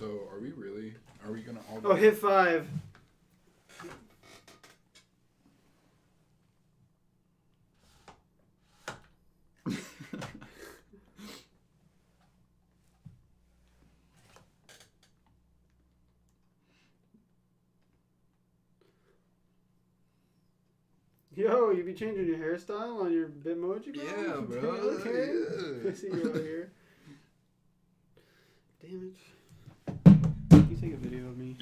So, are we gonna all... Oh, hit 5. Yo, you be changing your hairstyle on your Bitmoji, bro? Yeah, bro. Okay. Yeah. I see you over here. Damn it. You take a video of me.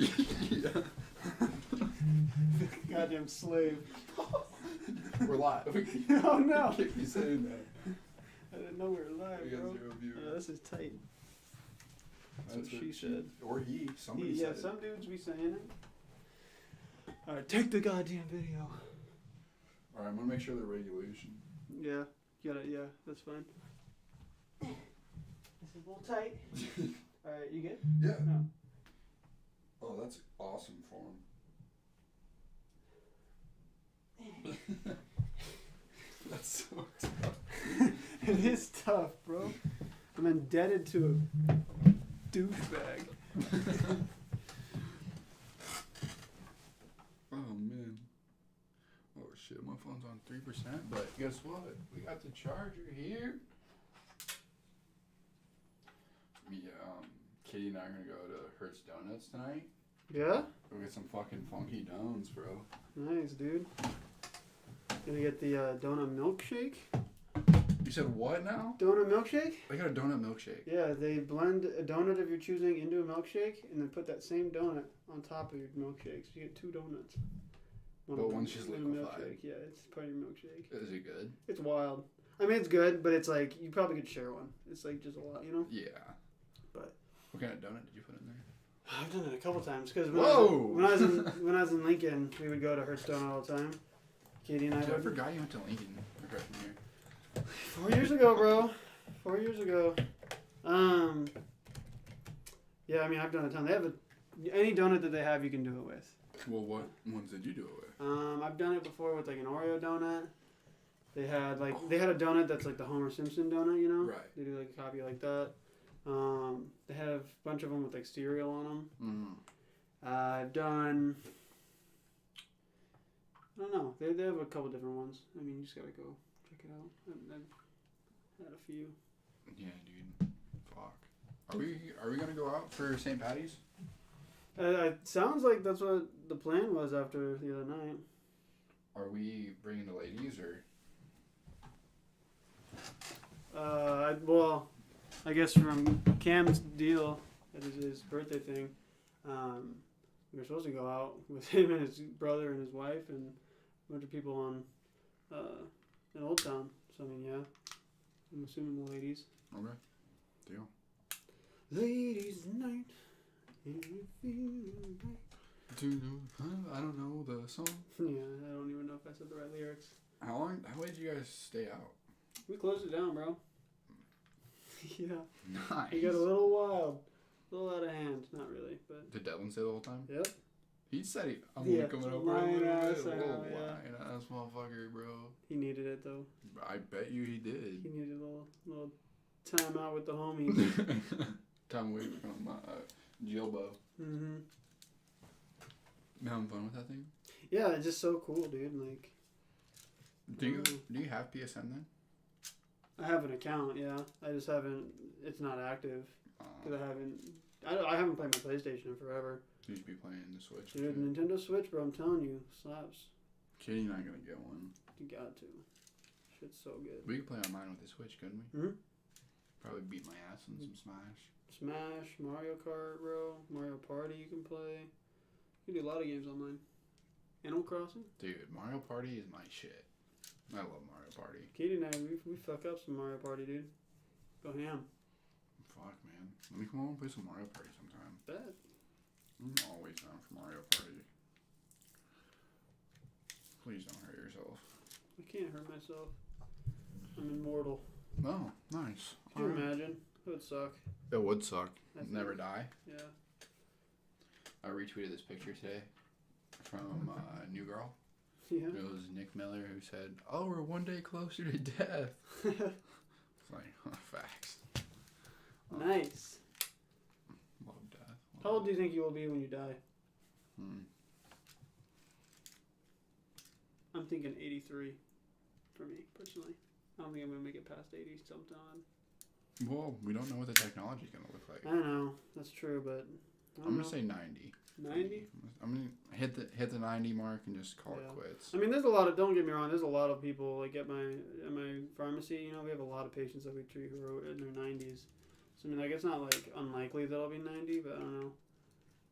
Yeah. Goddamn slave. We're live. Oh no. Keep me saying that. I didn't know we were live, We got bro. 0 viewers. This is tight. That's what she said. Or he. Somebody Yeah, said some dudes be saying it. Alright, take the goddamn video. Alright, I'm gonna make sure the regulation. Yeah, yeah, that's fine. This is a little tight. Alright, you good? Yeah. No. Oh, that's awesome form. That's so tough. It is tough, bro. I'm indebted to a douchebag. Oh man. Oh shit, my phone's on 3%, but guess what? We got the charger here. Katie and I are gonna go to Hertz Donuts tonight. Yeah? Go get some fucking funky donuts, bro. Nice, dude. Gonna get the donut milkshake? You said what now? Donut milkshake? I got a donut milkshake. Yeah, they blend a donut of your choosing into a milkshake and then put that same donut on top of your milkshake. So you get 2 donuts. But of them one's just in a liquefied. milkshake. Yeah, it's part of your milkshake. Is it good? It's wild. I mean, it's good, but it's like, you probably could share one. It's like just a lot, you know? Yeah. But what kind of donut did you put in there? I've done it a couple times because Whoa! when I was in Lincoln, we would go to Hertz Donut all the time. Katie and I Dude, I would. forgot you went to Lincoln. My freshman year. 4 years ago, bro. 4 years ago. Yeah, I mean, I've done a ton. They have any donut that they have, you can do it with. Well, what ones did you do it with? I've done it before with like an Oreo donut. They had a donut that's like the Homer Simpson donut, you know? Right. They do like a copy like that. They have a bunch of them with like cereal on them. Mm. I've done. I don't know. They have a couple different ones. I mean, you just gotta go check it out. I've had a few. Yeah, dude. Fuck. Are we gonna go out for St. Patty's? It sounds like that's what the plan was after the other night. Are we bringing the ladies or? Well, I guess from Cam's deal at his birthday thing, we were supposed to go out with him and his brother and his wife and a bunch of people on in Old Town. So I mean, yeah, I'm assuming the ladies. Okay. Deal. Ladies night. If you feel right. I don't know the song. Yeah, I don't even know if I said the right lyrics. How late did you guys stay out? We closed it down, bro. Yeah. Nice. It got a little wild. A little out of hand. Not really, but. Did Devlin stay the whole time? Yep. He said I'm Yeah, only coming over a lying little ass bit. A little out, yeah. lying ass motherfucker, bro. He needed it, though. I bet you he did. He needed a little time out with the homies. Time away from Jilbo. Mm-hmm. You having fun with that thing? Yeah, it's just so cool, dude. Like. Do you have PSN then? I have an account, yeah. I just haven't. It's not active because I haven't played my PlayStation in forever. You should be playing the Switch. Dude, Nintendo Switch, bro. I'm telling you, slaps. Katie and I gonna get one. You got to. Shit's so good. We could play online with the Switch, couldn't we? Hmm. Probably beat my ass in some Smash. Smash, Mario Kart, bro. Mario Party, you can play. You can do a lot of games online. Animal Crossing. Dude, Mario Party is my shit. I love Mario Party. Katie and I, we fuck up some Mario Party, dude. Go ham. Fuck, man. Let me come on and play some Mario Party sometime. Bet. I'm always down for Mario Party. Please don't hurt yourself. I can't hurt myself. I'm immortal. Oh, nice. Can you imagine? It would suck. It would suck. I think. Never die. Yeah. I retweeted this picture today from New Girl. Yeah. It was Nick Miller who said, "Oh, we're one day closer to death." It's like, facts. Nice. Love death. How old do you think you will be when you die? I'm thinking 83 for me, personally. I don't think I'm going to make it past 80 sometime. Well, we don't know what the technology's going to look like. I don't know. That's true, but I'm going to say 90. 90? I'm going to hit the 90 mark and just call it quits. I mean, there's a lot of, don't get me wrong, there's a lot of people, like at my pharmacy, you know, we have a lot of patients that we treat who are in their 90s. So, I mean, like, it's not, like, unlikely that I'll be 90, but I don't know.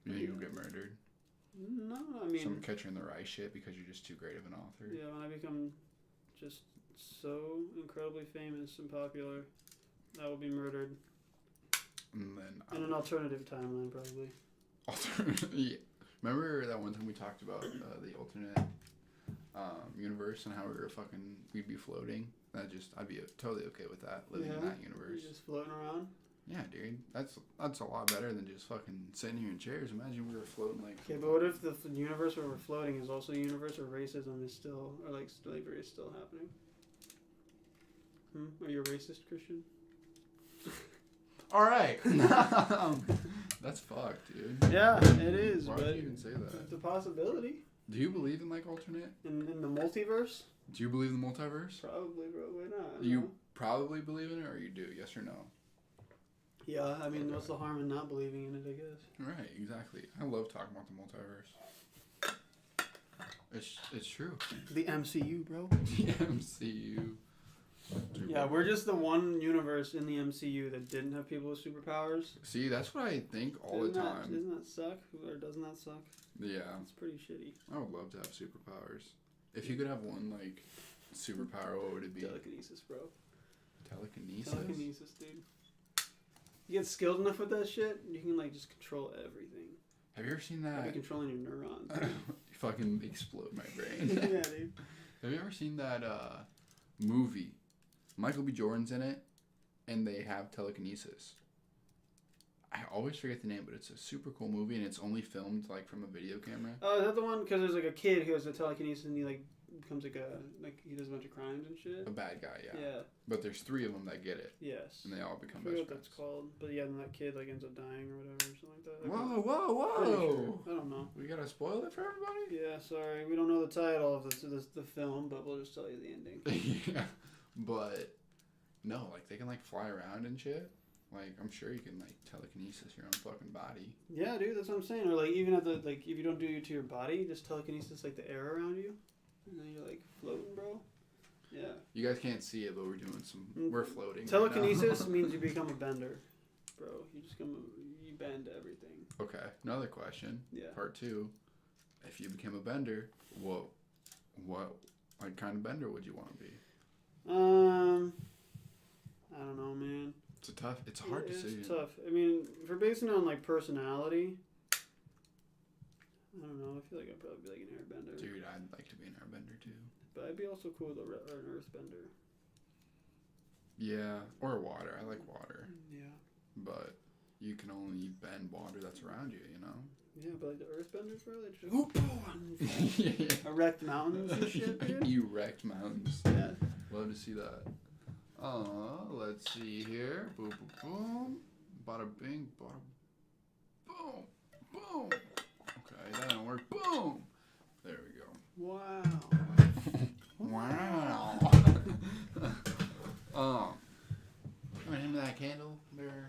You think you'll get murdered? No, I mean... Some Catcher in the Rye shit because you're just too great of an author? Yeah, when I become just so incredibly famous and popular, I will be murdered. And then... In an alternative timeline, probably. Yeah. Remember that one time we talked about the alternate universe and how we'd be floating? I'd be totally okay with that, living in that universe. You're just floating around? Yeah, dude. That's a lot better than just fucking sitting here in chairs. Imagine we were floating like... Okay, but what if the universe where we're floating is also a universe where racism is still, or like slavery is still happening? Are you a racist, Christian? Alright. That's fucked, dude. Yeah, it is. Why would you even say that? It's a possibility. Do you believe in like alternate? In the multiverse? Do you believe in the multiverse? Probably, bro. Why not? You probably believe in it, or you do? Yes or no? Yeah, I mean, what's the harm in not believing in it, I guess? Right, exactly. I love talking about the multiverse. It's true. The MCU, bro. The MCU. Dude, yeah, we're just the one universe in the MCU that didn't have people with superpowers. See, that's what I think all the time. Doesn't that suck? Or doesn't that suck? Yeah. It's pretty shitty. I would love to have superpowers. If you could have one, like, superpower, what would it be? Telekinesis, bro. Telekinesis? Telekinesis, dude. You get skilled enough with that shit, you can, like, just control everything. Have you ever seen that? Like controlling your neurons. You fucking explode my brain. Yeah, dude. Have you ever seen that movie? Michael B. Jordan's in it, and they have telekinesis. I always forget the name, but it's a super cool movie, and it's only filmed like from a video camera. Oh, is that the one? Because there's like a kid who has a telekinesis, and he like becomes like he does a bunch of crimes and shit. A bad guy, yeah. Yeah. But there's 3 of them that get it. Yes. And they all become I best forget friends. what that's called, but yeah, then that kid like ends up dying or whatever, or something like that. Whoa! Sure. I don't know. We gotta spoil it for everybody. Yeah, sorry, we don't know the title of the film, but we'll just tell you the ending. Yeah, but no, like they can like fly around and shit. Like I'm sure you can like telekinesis your own fucking body. Yeah, dude, that's what I'm saying. Or like even at the if you don't do it to your body, just telekinesis like the air around you, and then you're like floating, bro. Yeah. You guys can't see it, but we're floating. Telekinesis right means you become a bender, bro. You bend everything. Okay, another question. Yeah. Part 2. If you became a bender, what like kind of bender would you want to be? I don't know, man. It's hard to say. It's tough. I mean, if we're basing it on like personality, I don't know. I feel like I'd probably be like an airbender. Dude, I'd like to be an airbender too. But I'd be also cool with an earthbender. Yeah, or water. I like water. Yeah. But you can only bend water that's around you, you know? Yeah, but like the earthbenders, bro, they just Yeah. erect mountains and shit, dude. Erect mountains. Yeah. Love to see that. Let's see here. Boom, boom, boom. Bada bing, bada boom, boom. Okay, that didn't work. Boom. There we go. Wow. Wow. Remember him that candle there?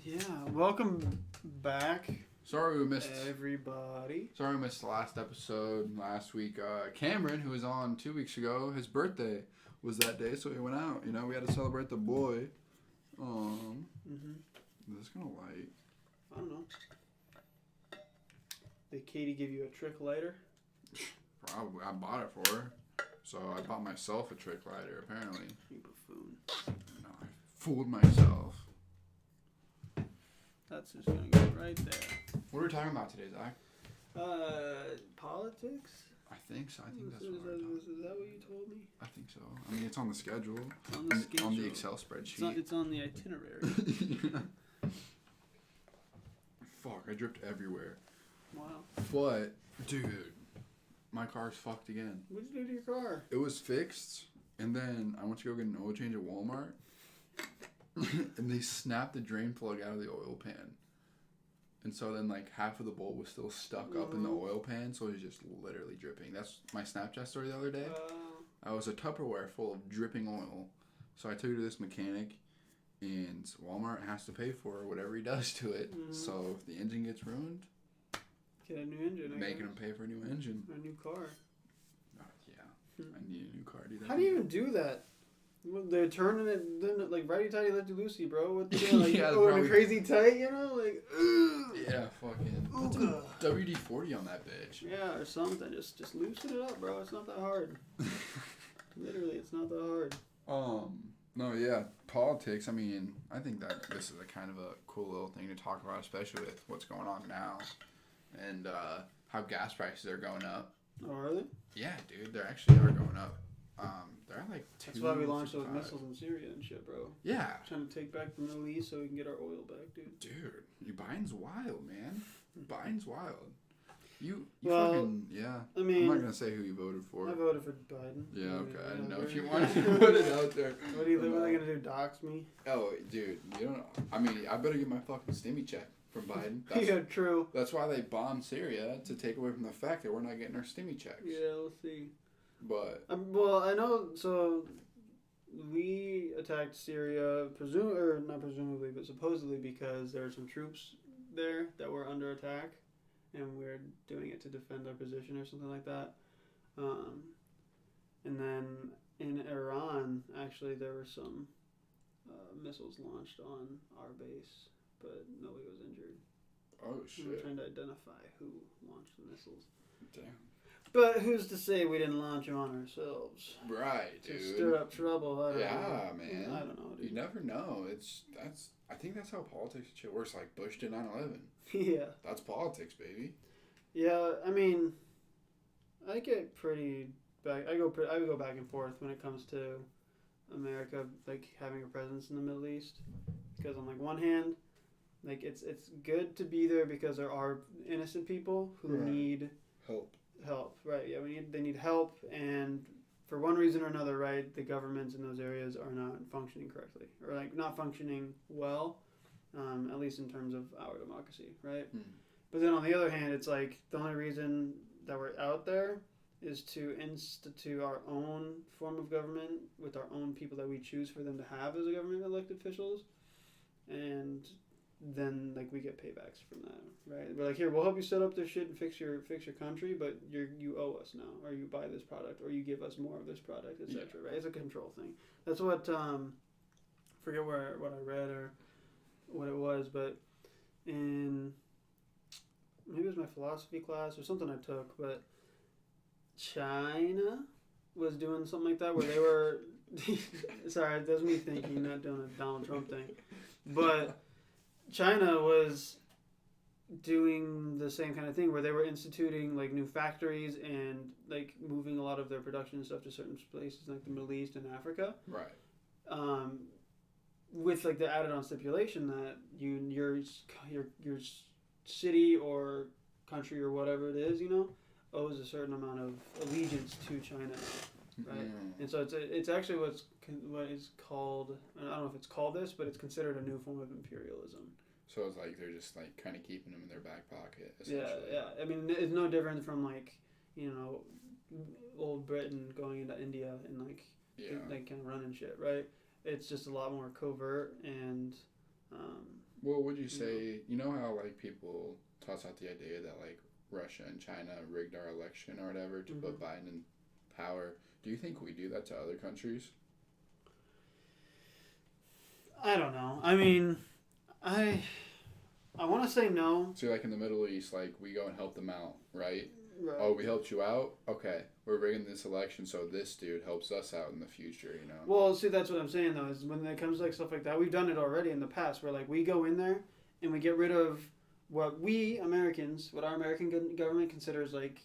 Yeah. Welcome back, Sorry we missed. everybody. Sorry we missed the last episode last week. Cameron, who was on 2 weeks ago, his birthday was that day, so we went out. You know, we had to celebrate the boy. Is this gonna light? I don't know. Did Katie give you a trick lighter? Probably. I bought it for her. So I bought myself a trick lighter, apparently. You buffoon. No, I fooled myself. That's just gonna go right there. What are we talking about today, Zach? Politics? I think so. I think that's is what we're talking Is that what you told me? I think so. I mean, it's on the schedule. On the schedule. On the Excel spreadsheet. It's on the itinerary. Fuck, I dripped everywhere. Wow. But, dude, my car's fucked again. What'd you do to your car? It was fixed, and then I went to go get an oil change at Walmart, and they snapped the drain plug out of the oil pan. And so then like half of the bowl was still stuck up in the oil pan, so it was just literally dripping. That's my Snapchat story the other day. I was a Tupperware full of dripping oil. So I took it to this mechanic, and Walmart has to pay for whatever he does to it. So if the engine gets ruined, get a new engine. Making him pay for a new engine. A new car. Yeah, I need a new car, dude. How do you even do that? They're turning it, then like righty tighty, lefty loosey, bro. What they doing? Like, Yeah, probably crazy tight, you know, like. Yeah, fucking. Put some WD-40 on that bitch. Yeah, or something. Just loosen it up, bro. It's not that hard. Literally, it's not that hard. No, yeah, politics. I mean, I think that this is a kind of a cool little thing to talk about, especially with what's going on now, and how gas prices are going up. Oh, are they? Yeah, dude, they actually are going up. They're like That's why we launched those missiles in Syria and shit, bro. Yeah. Trying to take back the Middle East so we can get our oil back, dude. Dude, Biden's wild, man. Biden's wild. You well, fucking, yeah. I mean, I'm not going to say who you voted for. I voted for Biden. Yeah, okay. I didn't know if you wanted to put it out there. What are they going to do, dox me? Oh, dude, you don't, I mean, I better get my fucking stimmy check from Biden. Yeah, true. That's why they bombed Syria, to take away from the fact that we're not getting our stimmy checks. Yeah, we'll see. But well, I know. So we attacked Syria, not presumably, but supposedly because there were some troops there that were under attack, and we're doing it to defend our position or something like that. And then in Iran, actually, there were some missiles launched on our base, but nobody was injured. Oh shit! We're trying to identify who launched the missiles. Damn. But who's to say we didn't launch them on ourselves? Right, dude. To stir up trouble. I don't know. Man. I don't know, dude. You never know. I think that's how politics shit works. Like Bush did 9/11. Yeah. That's politics, baby. Yeah, I mean, I get pretty back. I would go back and forth when it comes to America, like having a presence in the Middle East, because on like one hand, like it's good to be there because there are innocent people who need help, right? Yeah, they need help, and for one reason or another, right, the governments in those areas are not functioning correctly, or like not functioning well, at least in terms of our democracy, right? But then on the other hand, it's like the only reason that we're out there is to institute our own form of government with our own people that we choose for them to have as a government elected officials, and then like we get paybacks from that, right? We're like, here, we'll help you set up this shit and fix your country, but you owe us now, or you buy this product, or you give us more of this product, etc. Right? It's a control thing. That's what forget what I read or what it was, but in maybe it was my philosophy class or something I took, but China was doing something like that where they were sorry, that's me thinking, not doing a Donald Trump thing, but China was doing the same kind of thing where they were instituting like new factories and like moving a lot of their production and stuff to certain places like the Middle East and Africa. Right. With like the added on stipulation that your city or country or whatever it is, owes a certain amount of allegiance to China, right? And so it's actually what is called, I don't know if it's called this, but it's considered a new form of imperialism. So it's like they're just like kind of keeping them in their back pocket, Yeah, essentially. yeah. I mean, it's no different from like, old Britain going into India and like kind of running shit, right? It's just a lot more covert and. Well, would you say how like people toss out the idea that like Russia and China rigged our election or whatever to put Biden in power? Do you think we do that to other countries? I don't know. I mean, I want to say no. So like in the Middle East, like we go and help them out, right? Right. Oh, we helped you out? Okay. We're rigging this election so this dude helps us out in the future, Well, see, that's what I'm saying, though, is when it comes to like stuff like that, we've done it already in the past where like we go in there and we get rid of what we Americans, what our American government considers like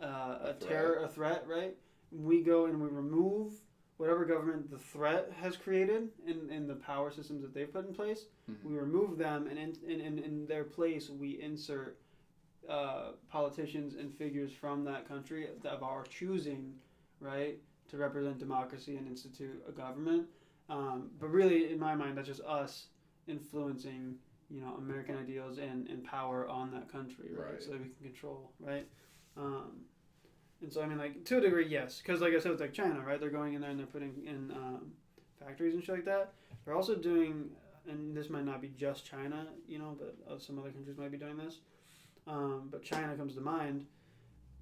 a threat, right? We go and we remove whatever government the threat has created in the power systems that they've put in place. We remove them, and in their place we insert politicians and figures from that country of our choosing, right, to represent democracy and institute a government. But really, in my mind, that's just us influencing, American ideals and power on that country, right? Right. So that we can control, right? And so I mean, like, to a degree, yes, because like I said, with like China, right? They're going in there and they're putting in factories and shit like that. They're also doing, and this might not be just China, but some other countries might be doing this. But China comes to mind,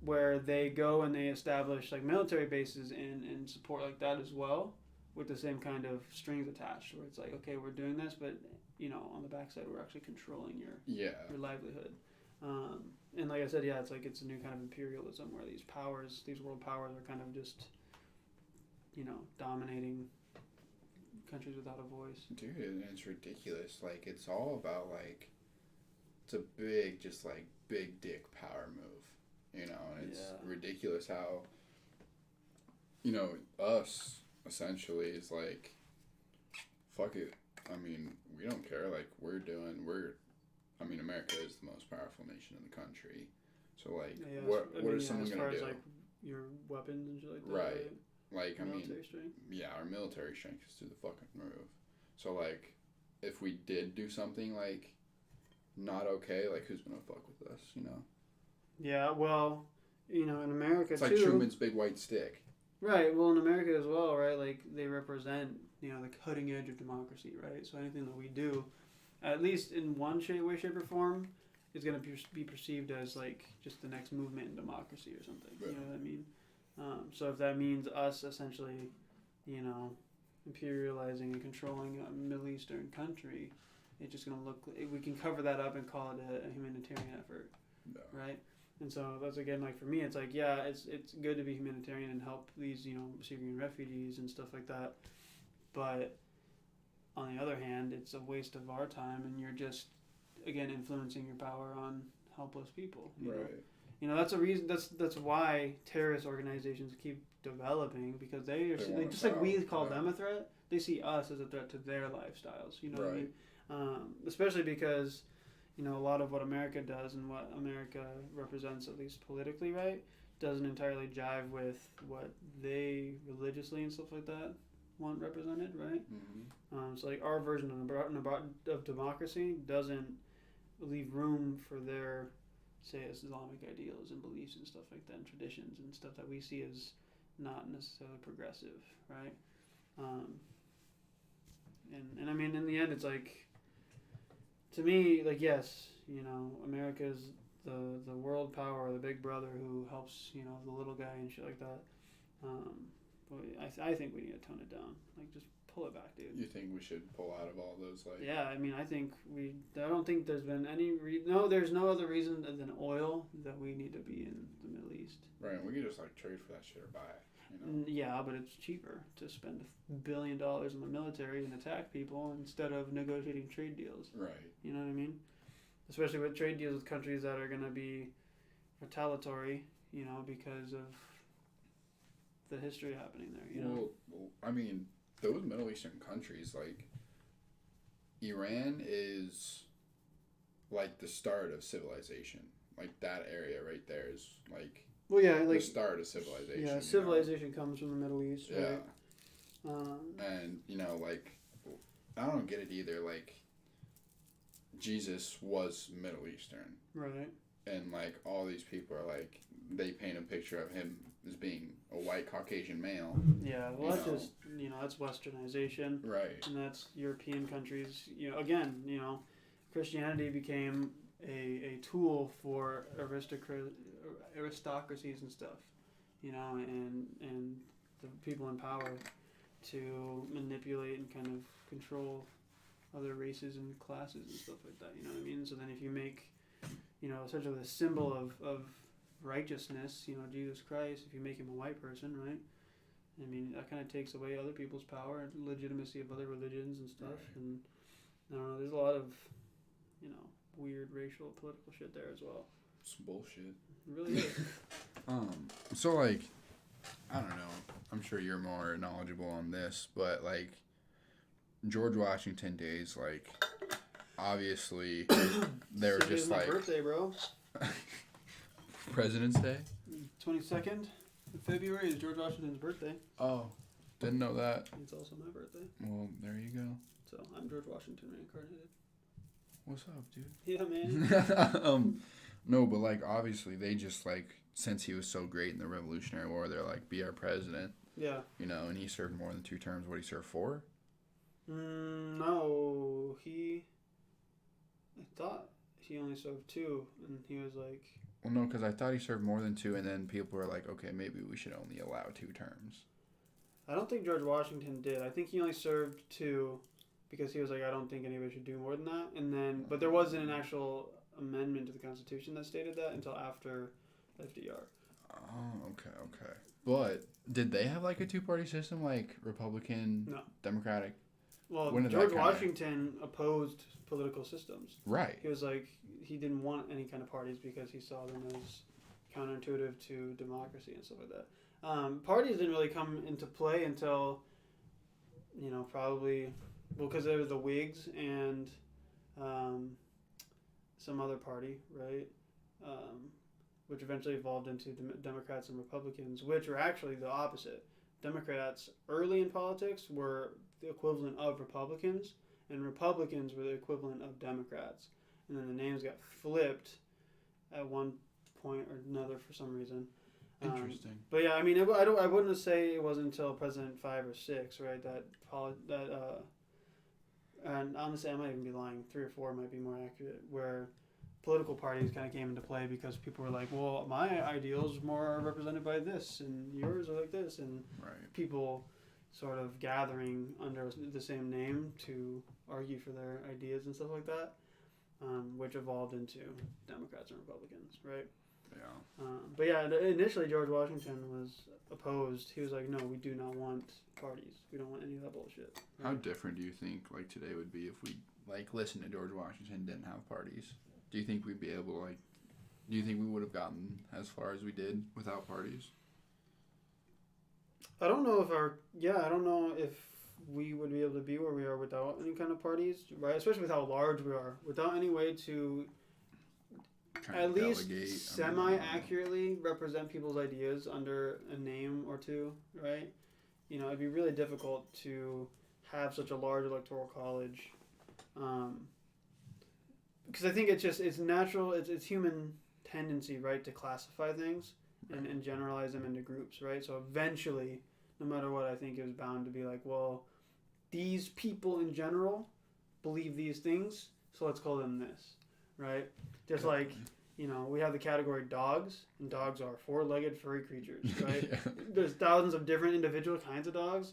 where they go and they establish like military bases and support like that as well, with the same kind of strings attached, where it's like, okay, we're doing this, but on the backside, we're actually controlling your livelihood. And like I said, yeah, it's like it's a new kind of imperialism where these world powers are kind of just, dominating countries without a voice. Dude, and it's ridiculous. Like, it's all about, like, it's a big, just, like, big dick power move, and it's ridiculous how, us, essentially, is like, fuck it. I mean, we don't care. Like, America is the most powerful nation in the country. So, like, what is someone going to do? As far as, like, your weapons and shit like that. Right. Like, military strength. Yeah, our military strength is through the fucking roof. So, like, if we did do something, like, not okay, like, who's going to fuck with us, Yeah, well, in America, it's like Truman's big white stick. Right, well, in America as well, right, like, they represent, the cutting edge of democracy, right? So anything that we do, at least in one way, shape, or form, is going to be perceived as, like, just the next movement in democracy or something. Right. You know what I mean? So if that means us essentially, imperializing and controlling a Middle Eastern country, it's just going to look, we can cover that up and call it a humanitarian effort, right? And so that's, again, like, for me, it's like, yeah, it's good to be humanitarian and help these, Syrian refugees and stuff like that. But on the other hand, it's a waste of our time, and you're just, again, influencing your power on helpless people. You know? That's a reason. That's why terrorist organizations keep developing, because they just like we call them a threat. They see us as a threat to their lifestyles. You know what I mean? Especially because, a lot of what America does and what America represents, at least politically, right, doesn't entirely jive with what they religiously and stuff like that want represented, right? Mm-hmm. So, like, our version of democracy doesn't leave room for their, say, Islamic ideals and beliefs and stuff like that, and traditions and stuff that we see as not necessarily progressive, right? And I mean, in the end, it's like, to me, like, yes, America's the world power, the big brother who helps, the little guy and shit like that. But I think we need to tone it down. Like, just pull it back, dude. You think we should pull out of all those, like... Yeah, I mean, I don't think there's been any there's no other reason than oil that we need to be in the Middle East. Right, we could just, like, trade for that shit or buy it, Yeah, but it's cheaper to spend $1 billion in the military and attack people instead of negotiating trade deals. Right. You know what I mean? Especially with trade deals with countries that are going to be retaliatory, because of the history happening there, Well, I mean, those Middle Eastern countries, like, Iran is, like, the start of civilization. Like, that area right there is, like, well, yeah, like, the start of civilization. Yeah, civilization comes from the Middle East, right? Yeah. And, like, I don't get it either. Like, Jesus was Middle Eastern. Right. And, like, all these people are, like, they paint a picture of him as being a white Caucasian male. Yeah, well, that's just, that's westernization. Right. And that's European countries. Again, Christianity became a tool for aristocracies and stuff, and the people in power to manipulate and kind of control other races and classes and stuff like that, you know what I mean? So then if you make, essentially the symbol of righteousness, Jesus Christ, if you make him a white person, right? I mean, that kind of takes away other people's power and legitimacy of other religions and stuff. Right. And I don't know, there's a lot of, weird racial political shit there as well. It's bullshit. It really is. So, like, I don't know. I'm sure you're more knowledgeable on this, but, like, George Washington days, like, obviously, they were just like... my birthday, bro. President's Day? 22nd of February is George Washington's birthday. Oh, didn't know that. It's also my birthday. Well, there you go. So, I'm George Washington reincarnated. What's up, dude? Yeah, man. No, but like obviously they just like since he was so great in the Revolutionary War, they're like, be our president. Yeah. You know, and he served more than 2 terms. What he served 4? No, I thought he only served 2, and he was like. Well, no, because I thought he served more than 2, and then people were like, okay, maybe we should only allow 2 terms. I don't think George Washington did. I think he only served 2 because he was like, I don't think anybody should do more than that. And then, but there wasn't an actual amendment to the Constitution that stated that until after FDR. Oh, okay. But did they have like a 2-party system, like Republican, No. Democratic? Well, When did George that kinda- Washington opposed political systems. Right. He was like, he didn't want any kind of parties because he saw them as counterintuitive to democracy and stuff like that. Parties didn't really come into play until, probably, because there was the Whigs and some other party, right? Which eventually evolved into Democrats and Republicans, which were actually the opposite. Democrats early in politics were the equivalent of Republicans, and Republicans were the equivalent of Democrats. And then the names got flipped at one point or another for some reason. Interesting. But yeah, I mean, I wouldn't say it wasn't until President 5 or 6, right? And honestly, I might even be lying. 3 or 4 might be more accurate, where political parties kind of came into play because people were like, well, my ideals more are represented by this, and yours are like this, and Right. people sort of gathering under the same name to argue for their ideas and stuff like that, which evolved into Democrats and Republicans, right? Yeah. But yeah, initially George Washington was opposed. He was like, no, we do not want parties. We don't want any of that bullshit. Right? How different do you think like today would be if we like listened to George Washington and didn't have parties? Do you think we'd be able to do you think we would have gotten as far as we did without parties? I don't know if we would be able to be where we are without any kind of parties, right? Especially with how large we are, without any way to at least semi-accurately represent people's ideas under a name or two, right? It'd be really difficult to have such a large electoral college, because I think it's natural, it's human tendency, right, to classify things and generalize them into groups, right? So eventually, no matter what, I think it was bound to be like, well, these people in general believe these things, so let's call them this, right? Just like, we have the category dogs, and dogs are 4-legged furry creatures, right? Yeah. There's thousands of different individual kinds of dogs,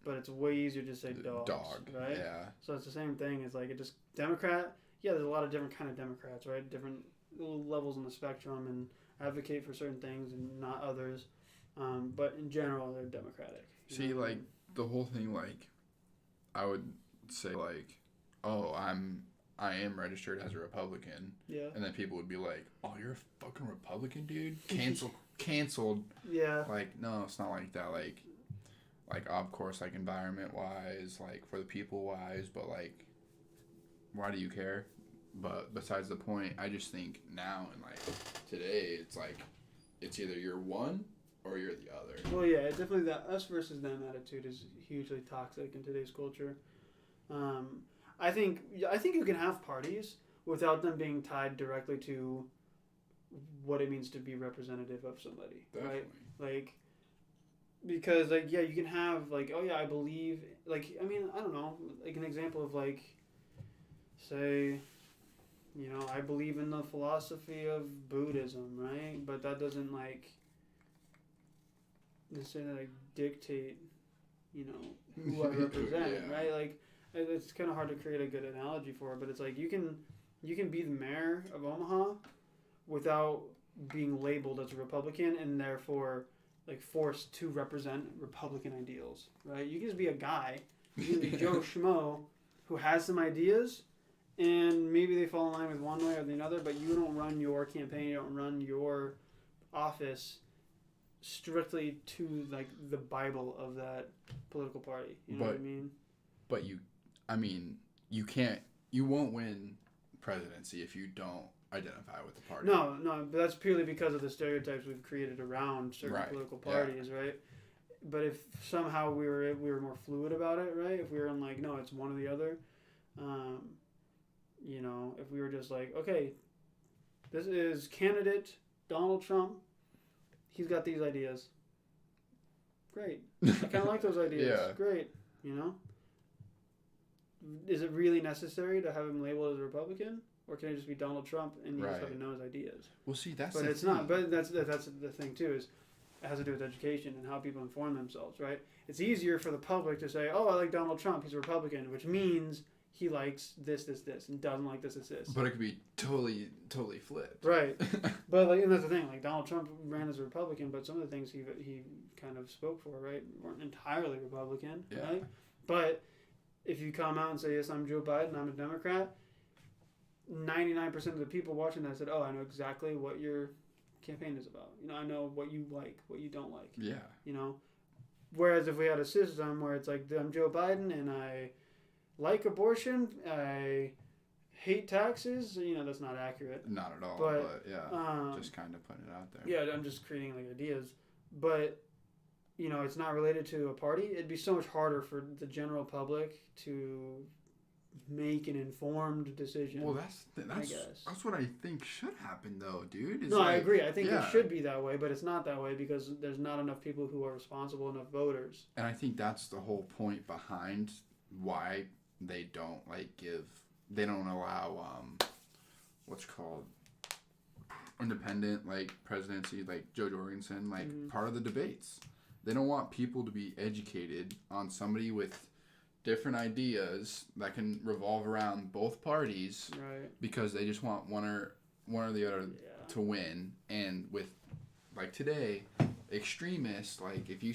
but it's way easier to say dogs, right? Yeah. So it's the same thing. It's like Democrat. Yeah, there's a lot of different kind of Democrats, right? Different levels on the spectrum, and advocate for certain things and not others. But in general, they're Democratic. See, like the whole thing, like I would say, like, oh, I am registered as a Republican. Yeah. And then people would be like, oh, you're a fucking Republican, dude? Canceled. Yeah. Like, no, it's not like that. Like, of course, like, environment-wise, like, for the people-wise, but, like, why do you care? But besides the point, I just think now and, like, today, it's, like, it's either you're one or you're the other. Well, yeah, definitely that us versus them attitude is hugely toxic in today's culture. I think you can have parties without them being tied directly to what it means to be representative of somebody, Definitely. right? Like, because, like, yeah, you can have, like, oh, yeah, I believe, like, I mean, I don't know, like, an example of, like, say, I believe in the philosophy of Buddhism, right? But that doesn't, like, necessarily, like, dictate, who I represent, Yeah. right? Like, it's kind of hard to create a good analogy for it, but it's like you can be the mayor of Omaha without being labeled as a Republican and therefore like forced to represent Republican ideals, right? You can just be a guy, you can be Joe Schmo who has some ideas and maybe they fall in line with one way or the other, but you don't run your campaign, you don't run your office strictly to like the Bible of that political party. You know what I mean? But you won't win presidency if you don't identify with the party. No, but that's purely because of the stereotypes we've created around certain political parties, right? But if somehow we were more fluid about it, right? If we were in like, no, it's one or the other, you know, if we were just like, okay, this is candidate Donald Trump. He's got these ideas. Great. I kind of like those ideas. Yeah. Great. You know? Is it really necessary to have him labeled as a Republican? Or can it just be Donald Trump and you just have to know his ideas? Well, see, that's but the it's thing. not. But that's the thing, too, is it has to do with education and how people inform themselves, right? It's easier for the public to say, oh, I like Donald Trump. He's a Republican, which means he likes this, and doesn't like this. But it could be totally flipped. Right. But, like, and that's the thing. Like, Donald Trump ran as a Republican, but some of the things he kind of spoke for, right, weren't entirely Republican, right? But if you come out and say, yes, I'm Joe Biden, I'm a Democrat, 99% of the people watching that said, oh, I know exactly what your campaign is about. You know, I know what you like, what you don't like. Yeah. You know? Whereas if we had a system where it's like, I'm Joe Biden and I like abortion, I hate taxes, you know, that's not accurate. Not at all, but yeah, just kind of putting it out there. Yeah, I'm just creating like ideas. But, you know, it's not related to a party. It'd be so much harder for the general public to make an informed decision. Well, that's what I think should happen, though, dude. No, I agree. I think it should be that way, but it's not that way because there's not enough people who are responsible enough voters. And I think that's the whole point behind why they don't they don't allow what's called independent presidency, like Joe Jorgensen, part of the debates. They don't want people to be educated on somebody with different ideas that can revolve around both parties, right? Because they just want one or the other to win. And with today, extremists, if you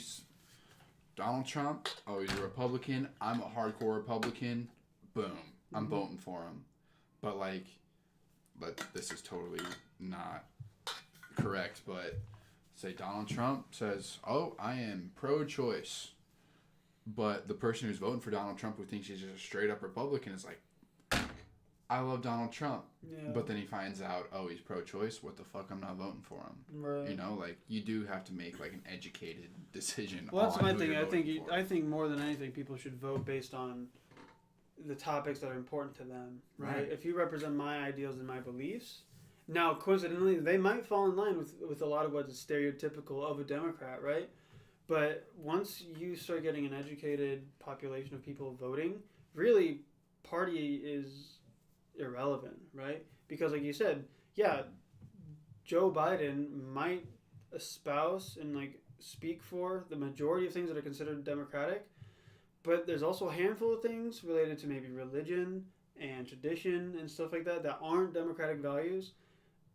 Donald Trump, oh, he's a Republican, I'm a hardcore Republican, boom, I'm voting for him. But this is totally not correct, but say Donald Trump says, oh, I am pro-choice. But the person who's voting for Donald Trump, who thinks he's just a straight up Republican, is like, I love Donald Trump. Yeah. But then he finds out, oh, he's pro-choice. What the fuck? I'm not voting for him. Right. You know, you do have to make an educated decision. Well, that's my thing. I think more than anything, people should vote based on the topics that are important to them. Right. If you represent my ideals and my beliefs, now coincidentally, they might fall in line with a lot of what's stereotypical of a Democrat. Right. But once you start getting an educated population of people voting, really, party is irrelevant, right? Because like you said, yeah, Joe Biden might espouse and speak for the majority of things that are considered democratic, but there's also a handful of things related to maybe religion and tradition and stuff like that aren't democratic values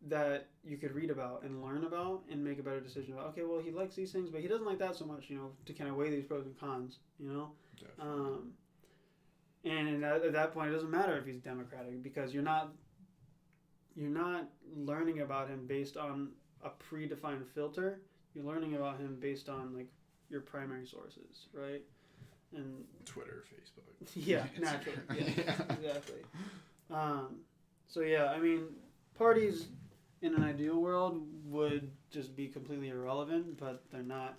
that you could read about and learn about and make a better decision about. Okay, well, he likes these things, but he doesn't like that so much, you know, to kind of weigh these pros and cons, you know? And at that point, it doesn't matter if he's Democratic because you're not learning about him based on a predefined filter. You're learning about him based on your primary sources, right? And Twitter, Facebook. Yeah, naturally. Yeah, exactly. So yeah, I mean, parties in an ideal world would just be completely irrelevant, but they're not.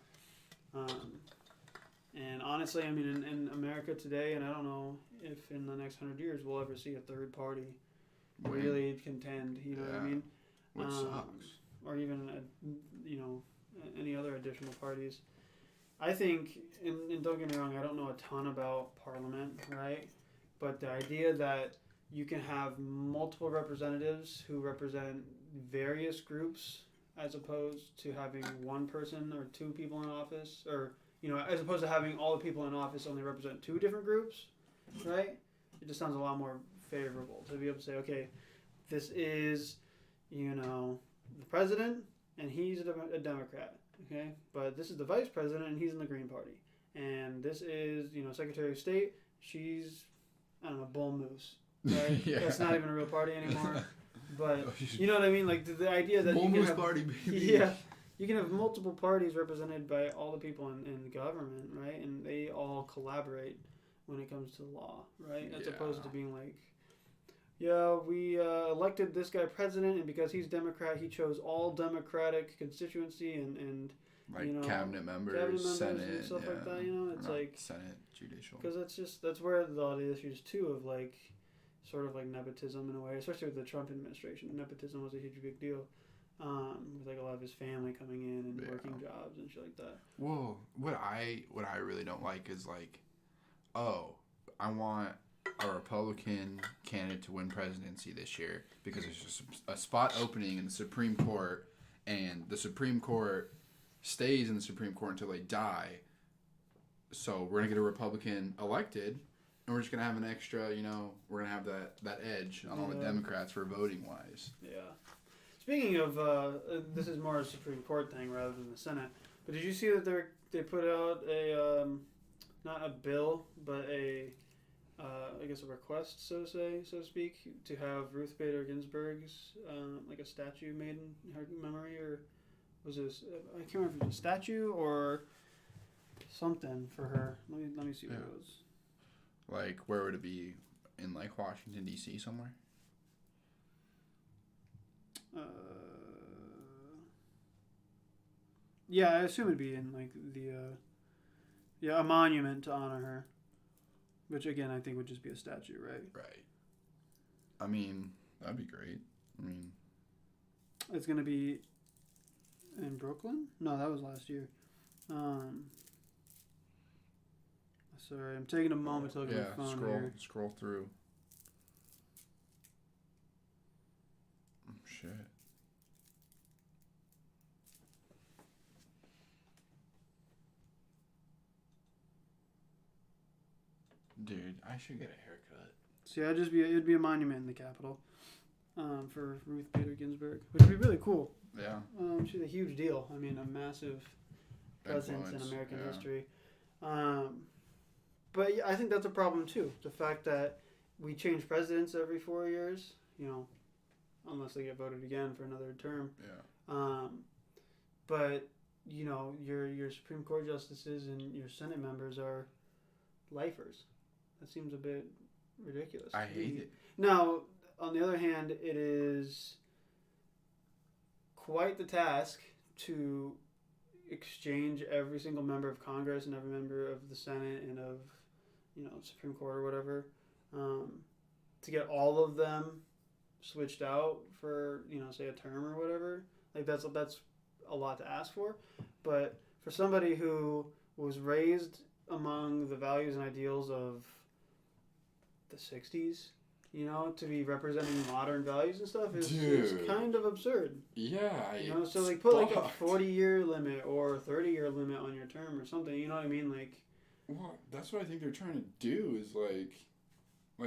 And honestly, I mean, in America today, and I don't know if in the next 100 years we'll ever see a third party really contend. You know what I mean? Which sucks. Or even any other additional parties. I think, and don't get me wrong, I don't know a ton about Parliament, right? But the idea that you can have multiple representatives who represent various groups as opposed to having one person or two people in office, or as opposed to having all the people in office only represent two different groups, right? It just sounds a lot more favorable to be able to say, okay, this is, the president, and he's a Democrat, okay? But this is the vice president, and he's in the Green Party. And this is, Secretary of State, she's, I don't know, Bull Moose, right? Yeah. That's not even a real party anymore. But, you know what I mean? The idea that Bull you can Moose have... party, baby. Yeah. You can have multiple parties represented by all the people in the government, right? And they all collaborate when it comes to law, right? As opposed to being we elected this guy president, and because he's Democrat, he chose all Democratic constituency and cabinet members, Senate, and stuff like that. It's Senate, judicial. Because that's where a lot of the issues too of sort of like nepotism in a way, especially with the Trump administration. Nepotism was a huge big deal. With like a lot of his family coming in and working jobs and shit like that. Well, what I really don't like is like, oh, I want a Republican candidate to win presidency this year because there's just a spot opening in the Supreme Court, and the Supreme Court stays in the Supreme Court until they die. So we're gonna get a Republican elected, and we're just gonna have an extra, we're gonna have that edge on all the Democrats for voting wise. Yeah. Speaking of, this is more a Supreme Court thing rather than the Senate. But did you see that they put out a not a bill, but I guess a request, so to speak, to have Ruth Bader Ginsburg's like a statue made in her memory, or was this? I can't remember if it was a statue or something for her. Let me see what it was. Like, where would it be? In like Washington D.C. somewhere? Yeah, I assume it'd be in like the a monument to honor her, which again I think would just be a statue, right? Right. I mean, that'd be great. I mean, it's gonna be in Brooklyn. No, that was last year. Sorry, I'm taking a moment to look at my phone here. Scroll through. Oh, shit. Dude, I should get a haircut. See, it'd be a monument in the Capitol, for Ruth Bader Ginsburg, which would be really cool. Yeah. She's a huge deal. I mean, a massive presence in American history. But yeah, I think that's a problem too. The fact that we change presidents every 4 years, unless they get voted again for another term. Yeah. But your Supreme Court justices and your Senate members are lifers. That seems a bit ridiculous. I hate it. Now, on the other hand, it is quite the task to exchange every single member of Congress and every member of the Senate and of Supreme Court or whatever, to get all of them switched out for say a term or whatever. Like that's a lot to ask for, but for somebody who was raised among the values and ideals of the 60s, to be representing modern values and stuff is kind of absurd. Yeah. So like put like a 40-year limit or 30-year limit on your term or something. You know what I mean? Like, well, that's what I think they're trying to do is like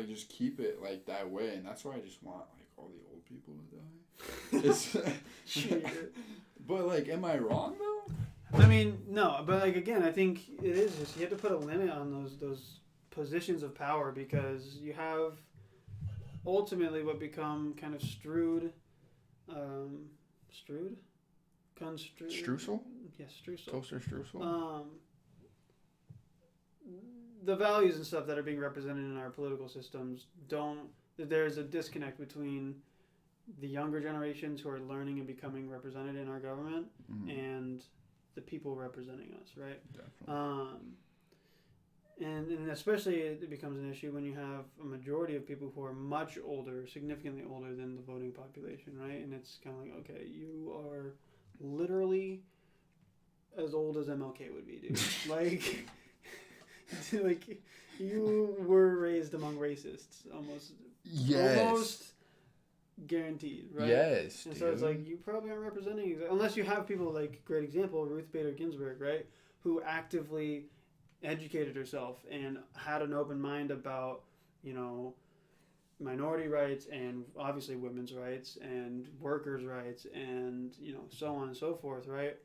just keep it like that way, and that's why I just want like all the old people to die. But like, am I wrong though? I mean, no, but like again, I think it is just you have to put a limit on those positions of power because you have ultimately what become kind of streusel? Yes, streusel. Toaster streusel? The values and stuff that are being represented in our political systems there's a disconnect between the younger generations who are learning and becoming represented in our government and the people representing us, right? Definitely. And especially it becomes an issue when you have a majority of people who are much older, significantly older than the voting population, right? And it's kind of like, okay, you are literally as old as MLK would be, dude. like you were raised among racists, almost. Yes. Almost guaranteed, right? Yes. And so it's like you probably aren't representing unless you have people like great example Ruth Bader Ginsburg, right, who actively educated herself and had an open mind about minority rights and obviously women's rights and workers' rights and so on and so forth, right?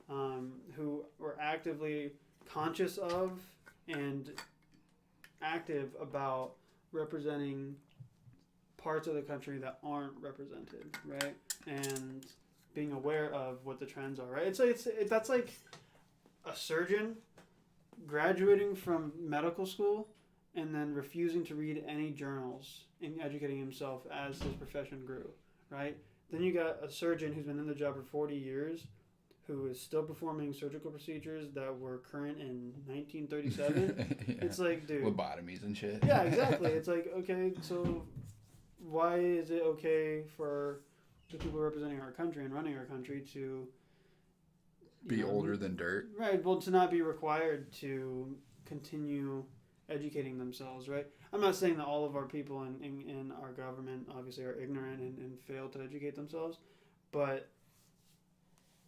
Who were actively conscious of and active about representing parts of the country that aren't represented, right? And being aware of what the trends are, right? That's like a surgeon graduating from medical school and then refusing to read any journals and educating himself as his profession grew, right? Then you got a surgeon who's been in the job for 40 years who is still performing surgical procedures that were current in 1937. Yeah. It's like, dude. Lobotomies and shit. Yeah, exactly. It's like, okay, so why is it okay for the people representing our country and running our country to Be older than dirt. Right. Well, to not be required to continue educating themselves, right? I'm not saying that all of our people in our government obviously are ignorant and fail to educate themselves, but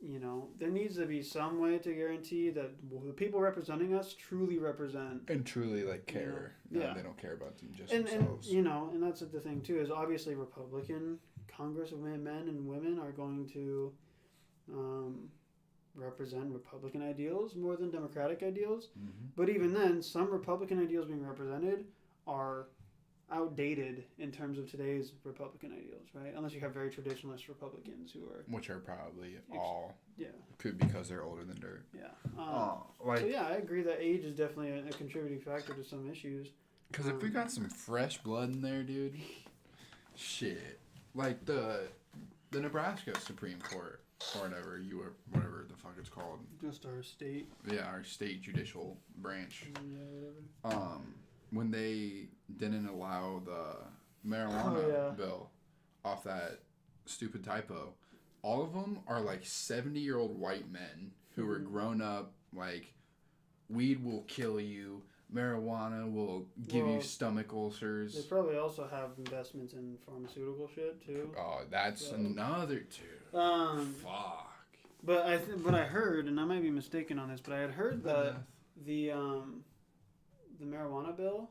there needs to be some way to guarantee that the people representing us truly represent And truly, like, care. Yeah. They don't care about them just and themselves. and that's the thing too, is obviously Republican Congress of men and women are going to represent Republican ideals more than Democratic ideals. Mm-hmm. But even then, some Republican ideals being represented are outdated in terms of today's Republican ideals, right? Unless you have very traditionalist Republicans who are... Which are probably all... Yeah. Because they're older than dirt. Yeah. Like... So yeah, I agree that age is definitely a contributing factor to some issues. Because if we got some fresh blood in there, dude... Shit. Like the Nebraska Supreme Court, or whatever the fuck it's called. Just our state. Yeah, our state judicial branch. Yeah, whatever. When they didn't allow the marijuana bill off that stupid typo, all of them are like 70-year-old white men who were grown up, like, weed will kill you, marijuana will give you stomach ulcers. They probably also have investments in pharmaceutical shit too. Oh, that's another two. Fuck. But I heard, and I might be mistaken on this, but I had heard that the marijuana bill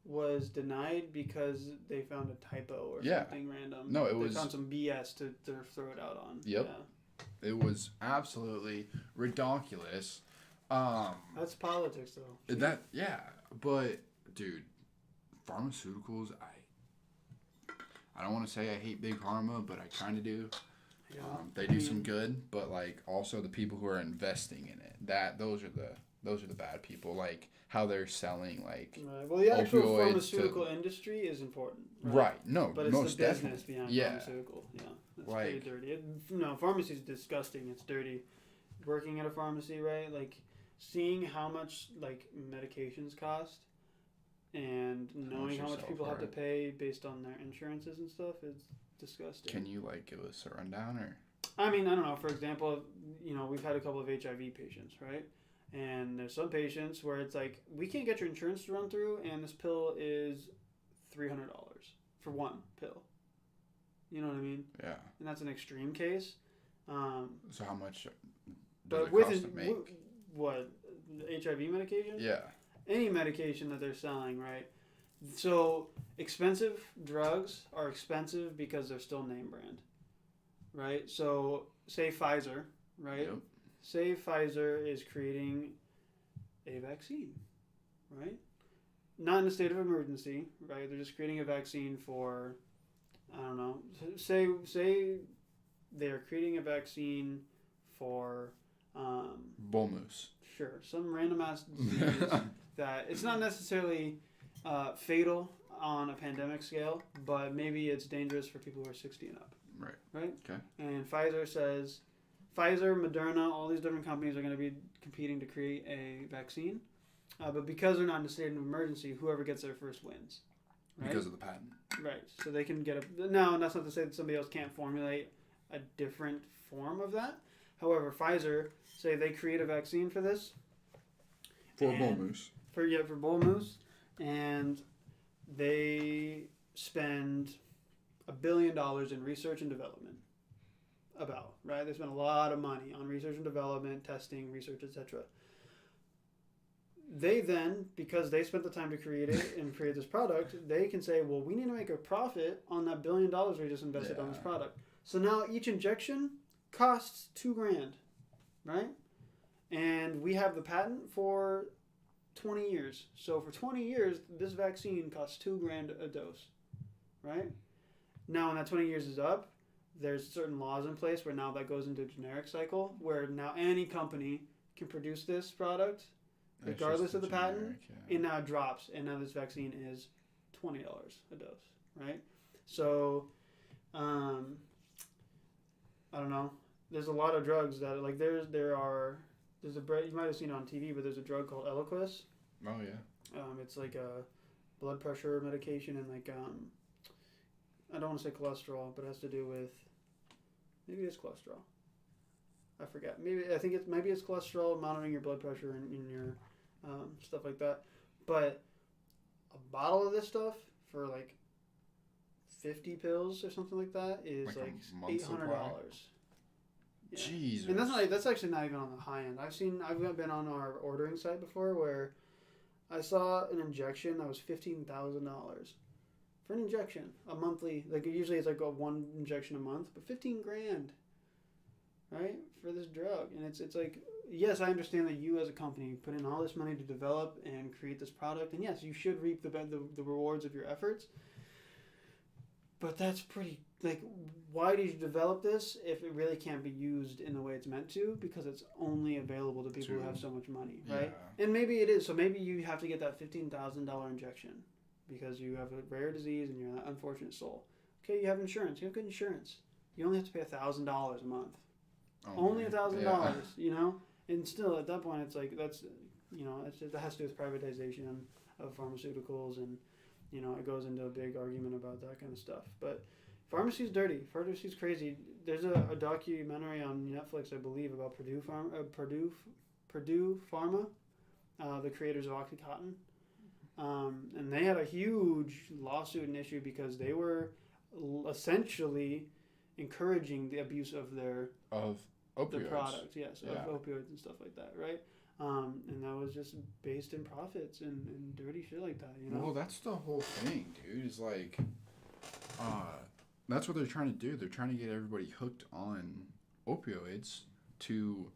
was denied because they found a typo or something random. No, they found some BS to throw it out on. Yep. Yeah. It was absolutely ridiculous. That's politics, though. But dude, pharmaceuticals. I don't want to say I hate big pharma, but I kind of do. Yeah. They do some good, but like also the people who are investing in it. Those are the bad people. Like how they're selling like. Right. Well, the actual pharmaceutical industry is important. Right. No. But it's most the business behind pharmaceutical. Yeah. It's like, pretty dirty. Pharmacy is disgusting. It's dirty. Working at a pharmacy, right? Like seeing how much like medications cost, and knowing how much people have to pay based on their insurances and stuff is disgusting. Can you like give us a rundown or? I mean, I don't know. For example, we've had a couple of HIV patients, right? And there's some patients where it's like, we can't get your insurance to run through, and this pill is $300 for one pill. You know what I mean? Yeah. And that's an extreme case. So how much does it cost to make? What? HIV medication? Yeah. Any medication that they're selling, right? So expensive drugs are expensive because they're still name brand, right? So say Pfizer, right? Yep. Say Pfizer is creating a vaccine, right? Not in a state of emergency, right? They're just creating a vaccine for, I don't know. Say they're creating a vaccine for bull moose. Sure, some random ass disease that it's not necessarily fatal on a pandemic scale, but maybe it's dangerous for people who are 60 and up. Right. Right? Okay. And Pfizer says, Moderna, all these different companies are going to be competing to create a vaccine. But because they're not in a state of emergency, whoever gets there first wins. Right? Because of the patent. Right. So they can get Now, that's not to say that somebody else can't formulate a different form of that. However, Pfizer, say they create a vaccine for this. For bull moose. For bull moose. And they spend $1 billion in research and development. Right? They spend a lot of money on research and development, testing, research, etc. They then, because they spent the time to create it and create this product, they can say, well, we need to make a profit on that $1 billion we just invested on this product. So now each injection costs $2,000, right? And we have the patent for 20 years. So for 20 years, this vaccine costs $2,000 a dose, right? Now, when that 20 years is up, there's certain laws in place where now that goes into a generic cycle, where now any company can produce this product regardless of the patent, and now it drops, and now this vaccine is $20 a dose, right? So, I don't know. There's a lot of drugs that like there's you might have seen it on TV, but there's a drug called Eliquis. Oh yeah. It's like a blood pressure medication, and like I don't want to say cholesterol, but it has to do with, maybe it's cholesterol. I forget. Maybe it's cholesterol, monitoring your blood pressure and your stuff like that. But a bottle of this stuff for like 50 pills or something like that is Like a like month's $800. Yeah. Jesus. And that's actually not even on the high end. I've been on our ordering site before where I saw an injection that was $15,000 for an injection, a monthly. Like usually it's like a one injection a month, but 15 grand, right, for this drug. And it's like, yes, I understand that you as a company put in all this money to develop and create this product, and yes, you should reap the rewards of your efforts. But that's pretty, like, why did you develop this if it really can't be used in the way it's meant to? Because it's only available to people who have so much money, right? Yeah. And maybe it is. So maybe you have to get that $15,000 injection because you have a rare disease and you're an unfortunate soul. Okay, you have insurance. You have good insurance. You only have to pay $1,000 a month. Only $1,000, you know? And still, at that point, it's like, that's, you know, that has to do with privatization of pharmaceuticals, and, you know, it goes into a big argument about that kind of stuff. But pharmacy's dirty. Pharmacy's crazy. There's a documentary on Netflix, I believe, about Purdue Pharma, the creators of OxyContin. And they had a huge lawsuit and issue because they were essentially encouraging the abuse of their opioids. the product, yes, Yeah. of opioids and stuff like that, right? And that was just based in profits and dirty shit like that, you know? Well, that's the whole thing, dude. Is like, that's what they're trying to do. They're trying to get everybody hooked on opioids to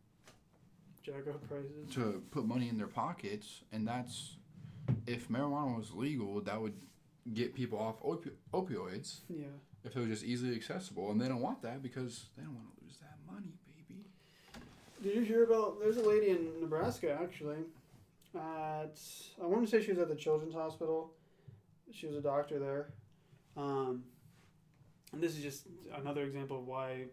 Jack up prices. to put money in their pockets, and that's, if marijuana was legal, that would get people off opioids. Yeah. If it was just easily accessible, and they don't want that because they don't want to lose that money, baby. Did you hear about? There's a lady in Nebraska actually. I want to say she was at the Children's Hospital. She was a doctor there, and this is just another example of why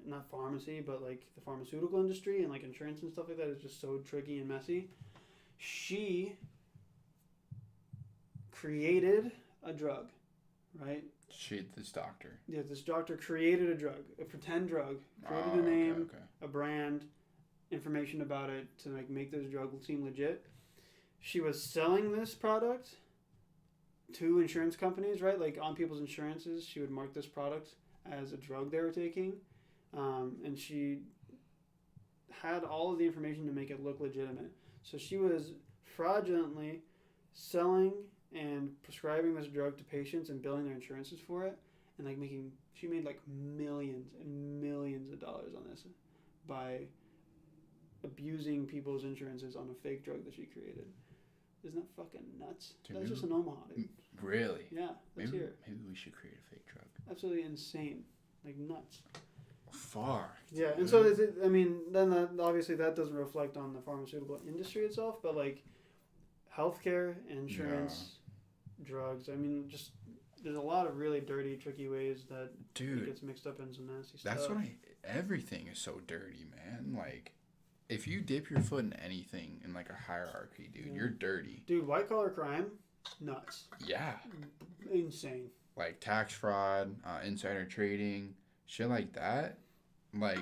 not pharmacy, but like the pharmaceutical industry and like insurance and stuff like that is just so tricky and messy. She created a drug, right? This doctor. Yeah, this doctor created a drug, a pretend drug, created a name, a brand, information about it to make this drug seem legit. She was selling this product to insurance companies, right? Like on people's insurances, she would mark this product as a drug they were taking, and she had all of the information to make it look legitimate. So she was fraudulently selling and prescribing this drug to patients and billing their insurances for it, and like she made like millions and millions of dollars on this by abusing people's insurances on a fake drug that she created. Isn't that fucking nuts? Dude, that's just in Omaha, dude. Really? Yeah, that's maybe, here. Maybe we should create a fake drug. Absolutely insane, like nuts. Far. Yeah, and so then obviously that doesn't reflect on the pharmaceutical industry itself, but like healthcare, insurance, drugs. I mean, just there's a lot of really dirty, tricky ways that it gets mixed up in some nasty stuff. That's what everything is so dirty, man. Like, if you dip your foot in anything in like a hierarchy, dude, you're dirty. Dude, white collar crime, nuts. Yeah. Insane. Like tax fraud, insider trading, shit like that. Like,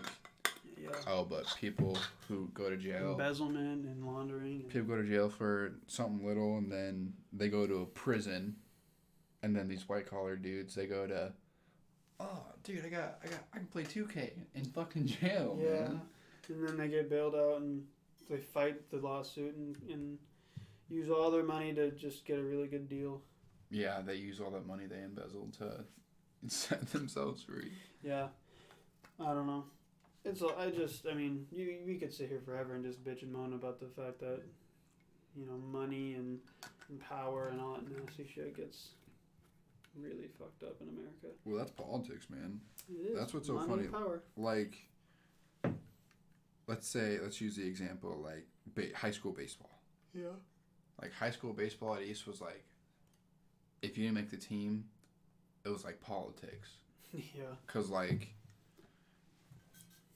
but people who go to jail. Embezzlement and laundering. People go to jail for something little, and then they go to a prison, and then these white collar dudes, they go to, oh, dude, I can play 2K in fucking jail, man. And then they get bailed out, and they fight the lawsuit and use all their money to just get a really good deal. Yeah, they use all that money they embezzled to set themselves free. Yeah. I don't know. We could sit here forever and just bitch and moan about the fact that, you know, money and power and all that nasty shit gets really fucked up in America. Well, that's politics, man. It is. That's what's so money funny. And power. Like, let's use the example of, like, high school baseball. Yeah. Like, high school baseball at East was, like, if you didn't make the team, it was, like, politics. Yeah. Because, like,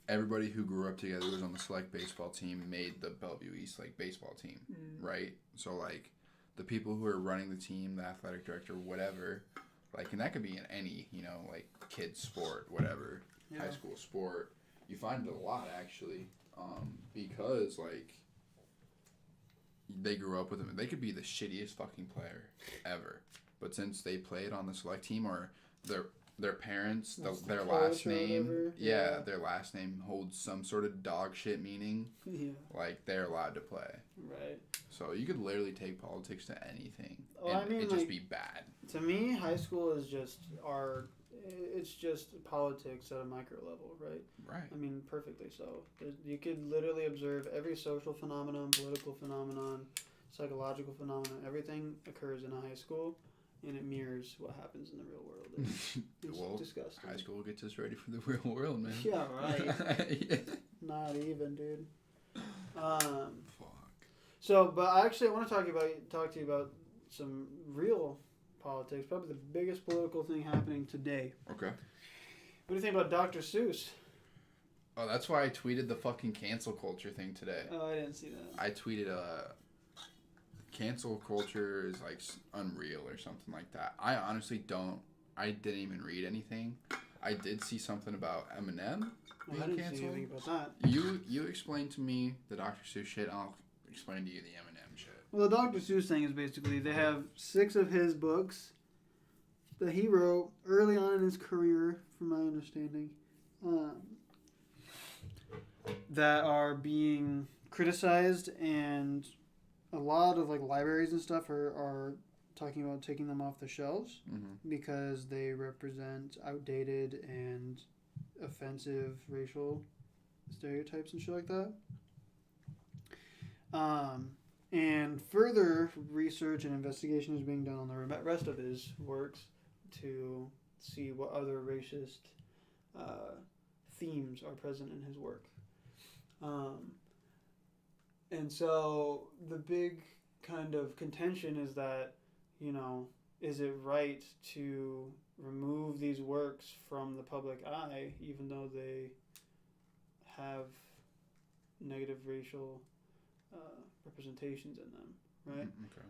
everybody who grew up together was on the select baseball team made the Bellevue East, like, baseball team, right? So, like, the people who are running the team, the athletic director, whatever, Like, and that could be in any, you know, like kids sport, whatever, high school sport. You find it a lot actually, because like they grew up with them. They could be the shittiest fucking player ever, but since they played on the select team or their parents, their last name, their last name holds some sort of dog shit meaning. Yeah. Like, they're allowed to play. Right. So you could literally take politics to anything, Well, and it'd just be bad. To me, high school is just it's just politics at a micro level, right? Right. I mean, perfectly so. You could literally observe every social phenomenon, political phenomenon, psychological phenomenon. Everything occurs in a high school, and it mirrors what happens in the real world. It's disgusting. High school gets us ready for the real world, man. Yeah, right. Not even, dude. Fuck. So, but actually, I want to talk to you about some real politics. Probably the biggest political thing happening today. Okay. What do you think about Dr. Seuss? Oh, that's why I tweeted the fucking cancel culture thing today. Oh, I didn't see that. I tweeted cancel culture is like unreal or something like that. I honestly don't. I didn't even read anything. I did see something about Eminem being I didn't canceled. see anything about that. You explain to me the Dr. Seuss shit. I'll explain to you the Eminem shit. Well, the Dr. Seuss thing is basically they have 6 of his books that he wrote early on in his career, from my understanding, that are being criticized, and a lot of like libraries and stuff are talking about taking them off the shelves because they represent outdated and offensive racial stereotypes and shit like that. And further research and investigation is being done on the rest of his works to see what other racist themes are present in his work. And so the big kind of contention is that, you know, is it right to remove these works from the public eye even though they have negative racial representations in them, right? Okay.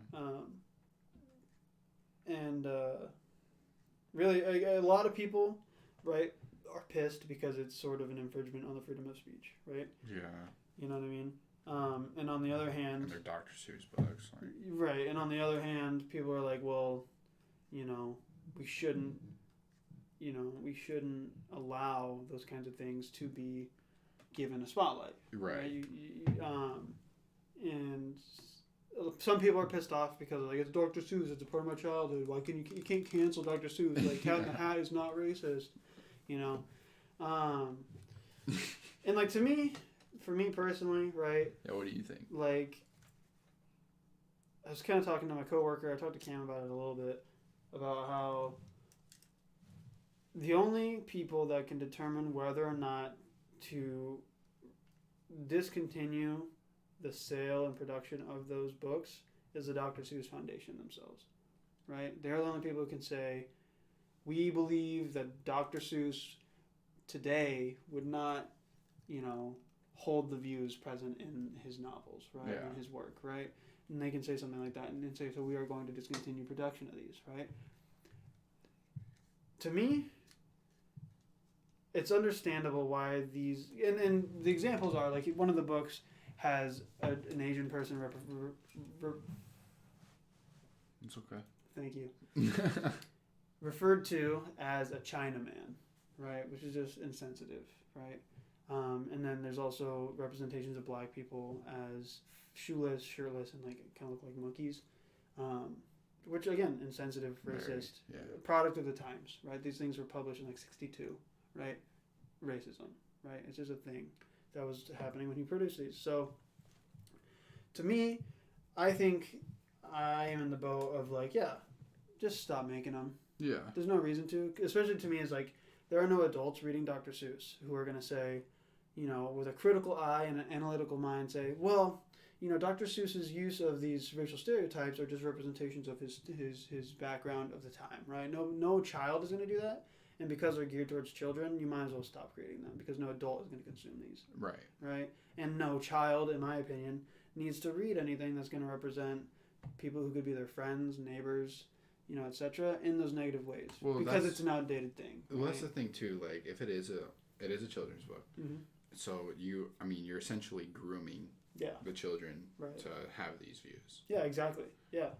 Really, a lot of people, right, are pissed because it's sort of an infringement on the freedom of speech, right? Yeah. You know what I mean? And on the other hand... And they're Dr. Seuss books. Like. Right, and on the other hand, people are like, well, you know, we shouldn't allow those kinds of things to be given a spotlight. Right. And some people are pissed off because like it's Dr. Seuss, it's a part of my childhood. Why can you can't cancel Dr. Seuss? Like Cat in the Hat is not racist, you know. And like for me personally, right? Yeah. What do you think? Like, I was kind of talking to my coworker. I talked to Cam about it a little bit about how the only people that can determine whether or not to discontinue the sale and production of those books is the Dr. Seuss Foundation themselves, right? They're the only people who can say, we believe that Dr. Seuss today would not, you know, hold the views present in his novels, right? Yeah. In his work, right? And they can say something like that and then say, so we are going to discontinue production of these, right? To me, it's understandable why these, and the examples are, like, one of the books has an Asian person It's okay. Thank you. Referred to as a Chinaman, right? Which is just insensitive, right? And then there's also representations of black people as shoeless, shirtless, and like kind of look like monkeys. Which again, insensitive, racist, product of the times, right? These things were published in like 1962, right? Racism, right? It's just a thing that was happening when he produced these. So, to me, I think I am in the boat of like, yeah, just stop making them. Yeah. There's no reason to. Especially to me, is like, there are no adults reading Dr. Seuss who are going to say, you know, with a critical eye and an analytical mind, say, well, you know, Dr. Seuss's use of these racial stereotypes are just representations of his background of the time, right? No child is going to do that. And because they're geared towards children, you might as well stop creating them because no adult is going to consume these. Right. Right? And no child, in my opinion, needs to read anything that's going to represent people who could be their friends, neighbors, etc. in those negative ways, Well, because it's an outdated thing. Well, right? that's the thing too. Like, if it is a children's book, Mm-hmm. so you're essentially grooming Yeah. the children Right. to have these views. Yeah, exactly. Yeah.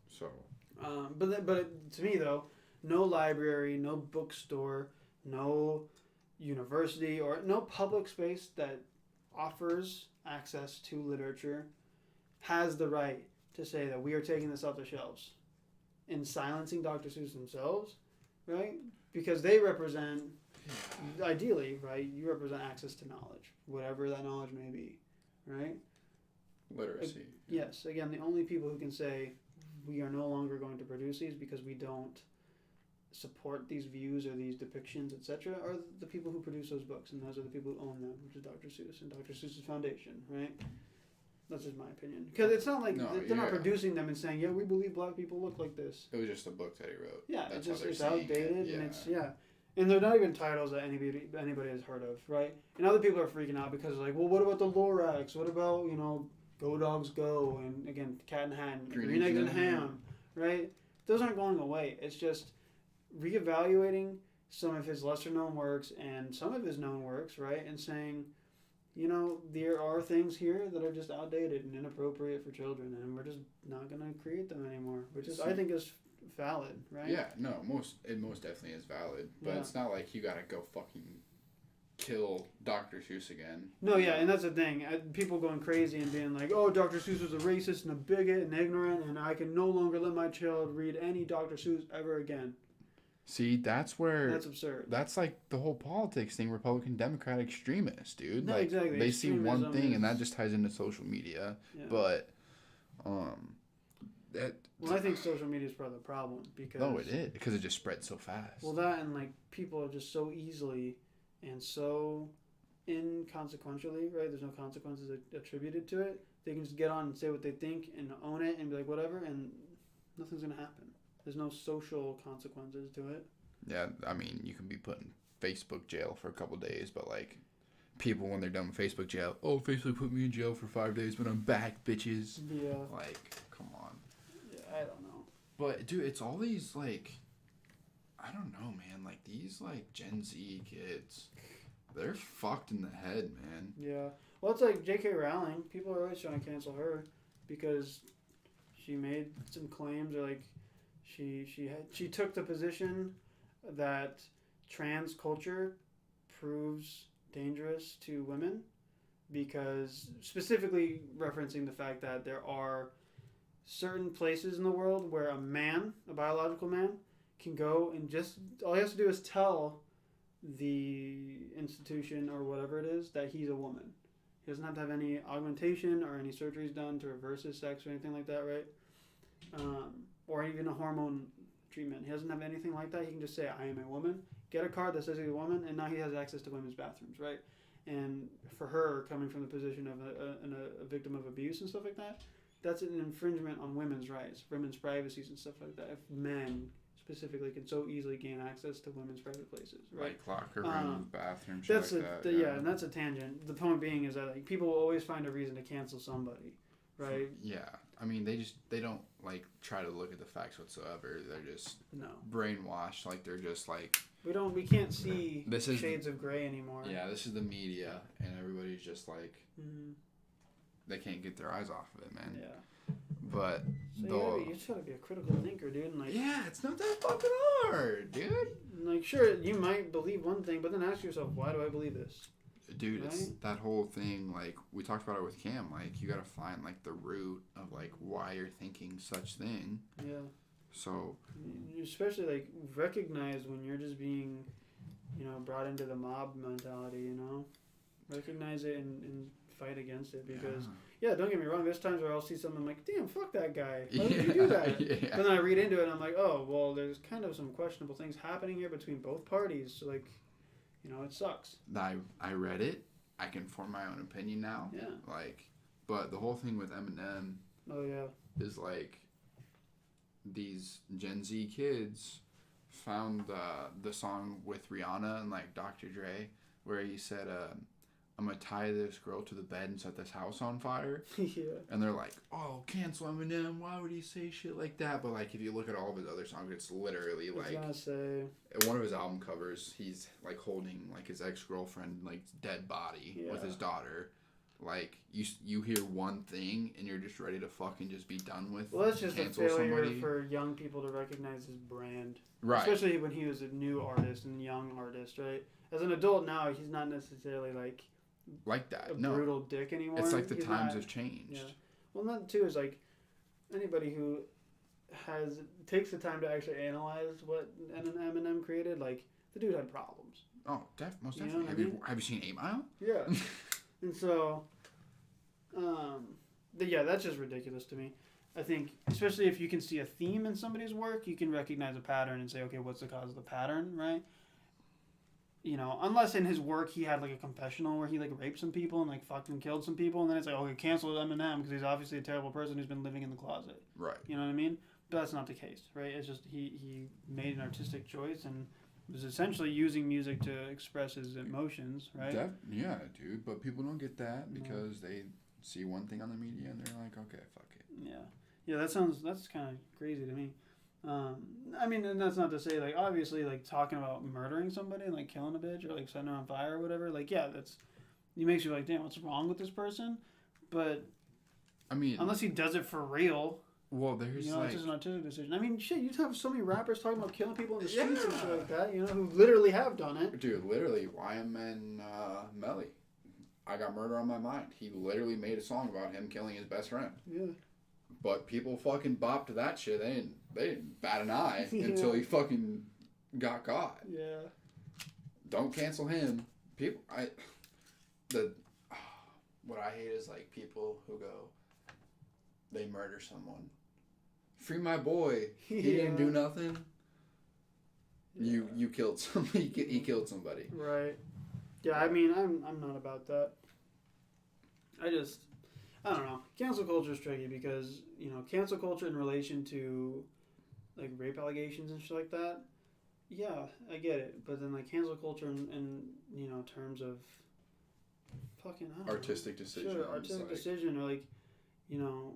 So But to me though, no library, no bookstore, no university, or no public space that offers access to literature has the right to say that we are taking this off the shelves and silencing Dr. Seuss themselves, right? Because they represent, ideally, right? You represent access to knowledge, whatever that knowledge may be, right? literacy. Yes. Again, the only people who can say we are no longer going to produce these because we don't support these views or these depictions, etc., are the people who produce those books, and those are the people who own them, which is Dr. Seuss and Dr. Seuss's foundation, right? That's just my opinion. Because it's not like they're not producing them and saying, yeah, we believe black people look like this. It was just a book that he wrote. Yeah, That's it's how they're saying outdated, it. and it's and they're not even titles that anybody has heard of, right? And other people are freaking out because like, well, what about the Lorax? What about Go Dogs Go, and again, Cat in the Hat, and Green Eggs and Ham, right? Those aren't going away. It's just reevaluating some of his lesser known works and some of his known works, right? And saying, there are things here that are just outdated and inappropriate for children, and we're just not going to create them anymore, which is, I think, is valid, right? Yeah, no, it most definitely is valid, but it's not like you gotta go fucking kill Dr. Seuss again. No, yeah, and that's the thing. People going crazy and being like, oh, Dr. Seuss was a racist and a bigot and ignorant, and I can no longer let my child read any Dr. Seuss ever again. See, that's absurd. That's like the whole politics thing, Republican, Democrat, extremist, dude. No, like, exactly. They see one thing, and that is... just ties into social media. Yeah. But, Well, I think social media is part of the problem because... No, it is, because it just spreads so fast. Well, that and, like, people are just so easily and so inconsequentially, right? There's no consequences attributed to it. They can just get on and say what they think and own it and be like, whatever, and nothing's going to happen. There's no social consequences to it. Yeah, I mean, you can be put in Facebook jail for a couple days, but, like, people, when they're done with Facebook jail, oh, Facebook put me in jail for 5 days, but I'm back, bitches. Yeah. Like, come on. Yeah, I don't know. But, dude, it's all these, like, I don't know, man. Like, these, like, Gen Z kids, they're fucked in the head, man. Yeah. Well, it's like J.K. Rowling. People are always trying to cancel her because she made some claims, or, like, she took the position that trans culture proves dangerous to women, because specifically referencing the fact that there are certain places in the world where a biological man, can go and just all he has to do is tell the institution or whatever it is that he's a woman. He doesn't have to have any augmentation or any surgeries done to reverse his sex or anything like that, right? Or even a hormone treatment. He doesn't have anything like that. He can just say, I am a woman, get a card that says he's a woman, and now he has access to women's bathrooms, right? And for her, coming from the position of a victim of abuse and stuff like that, that's an infringement on women's rights, women's privacies and stuff like that. If men specifically can so easily gain access to women's private places, right? Like locker rooms, bathrooms, that's like that. Yeah, and that's a tangent. The point being is that like people will always find a reason to cancel somebody, right? Yeah, I mean they don't like try to look at the facts whatsoever. They're just brainwashed. Like they're just like we can't see shades of gray anymore. Yeah, this is the media, and everybody's just like they can't get their eyes off of it, man. Yeah. But so you just gotta be a critical thinker, dude. And like, yeah, it's not that fucking hard, dude. Like, sure, you might believe one thing, but then ask yourself, why do I believe this? Dude, right? It's that whole thing. Like we talked about it with Cam. Like you gotta find like the root of like why you're thinking such thing. Yeah. So. You especially like recognize when you're just being, brought into the mob mentality. Recognize it and fight against it, because don't get me wrong, there's times where I'll see something, I'm like, damn, fuck that guy, why did you do that? Yeah. But then I read into it and I'm like, oh well, there's kind of some questionable things happening here between both parties, so like, it sucks. I read it, I can form my own opinion now, but the whole thing with Eminem is like these Gen Z kids found the song with Rihanna and like Dr. Dre where he said I'm gonna tie this girl to the bed and set this house on fire. Yeah. And they're like, oh, cancel Eminem. Why would he say shit like that? But like, if you look at all of his other songs, it's literally I was like gonna say. one of his album covers. He's like holding like his ex-girlfriend like dead body with his daughter. Like you hear one thing and you're just ready to fucking just be done with. Well, that's just a cancel failure somebody. for young people to recognize his brand. Right. Especially when he was a new artist and young artist, right? As an adult now, he's not necessarily like that. a No. brutal dick anymore. It's like the He's times not- have changed. Yeah. Well, and that too is like anybody who takes the time to actually analyze what Eminem created. Like the dude had problems. Oh, most You know definitely. what I mean? Have you seen 8 Mile? Yeah. And so, yeah, that's just ridiculous to me. I think, especially if you can see a theme in somebody's work, you can recognize a pattern and say, okay, what's the cause of the pattern, right? You know, unless in his work he had like a confessional where he like raped some people and like fucking killed some people, and then it's like, okay, cancel Eminem because he's obviously a terrible person who's been living in the closet. Right. You know what I mean? But that's not the case, right? It's just he made an artistic choice and was essentially using music to express his emotions, right? Yeah, dude. But people don't get that No. because they see one thing on the media and they're like, okay, fuck it. Yeah, that's kind of crazy to me. I mean, and that's not to say like obviously like talking about murdering somebody and like killing a bitch or like setting her on fire or whatever. Like yeah, it makes you like, damn, what's wrong with this person? But I mean, unless he does it for real, well, there's you know, like, it's just an artistic decision. I mean, shit, you have so many rappers talking about killing people in the streets and shit Yeah. like that, you know, who literally have done it. dude, literally, YM and Melly. I got murder on my mind. He literally made a song about him killing his best friend. Yeah. But people fucking bopped to that shit. They didn't bat an eye Yeah. until he fucking got caught. Yeah. Don't cancel him. What I hate is like people who go, they murder someone. Free my boy. He didn't do nothing. Yeah. You killed somebody. He killed somebody. Right. Yeah, I mean, I'm not about that. I don't know. Cancel culture is tricky because, you know, cancel culture in relation to, like, rape allegations and shit like that, yeah, I get it. But then, like, cancel culture in you know, terms of fucking, I don't know. Artistic decision. Sure, artistic decision, or, like, you know,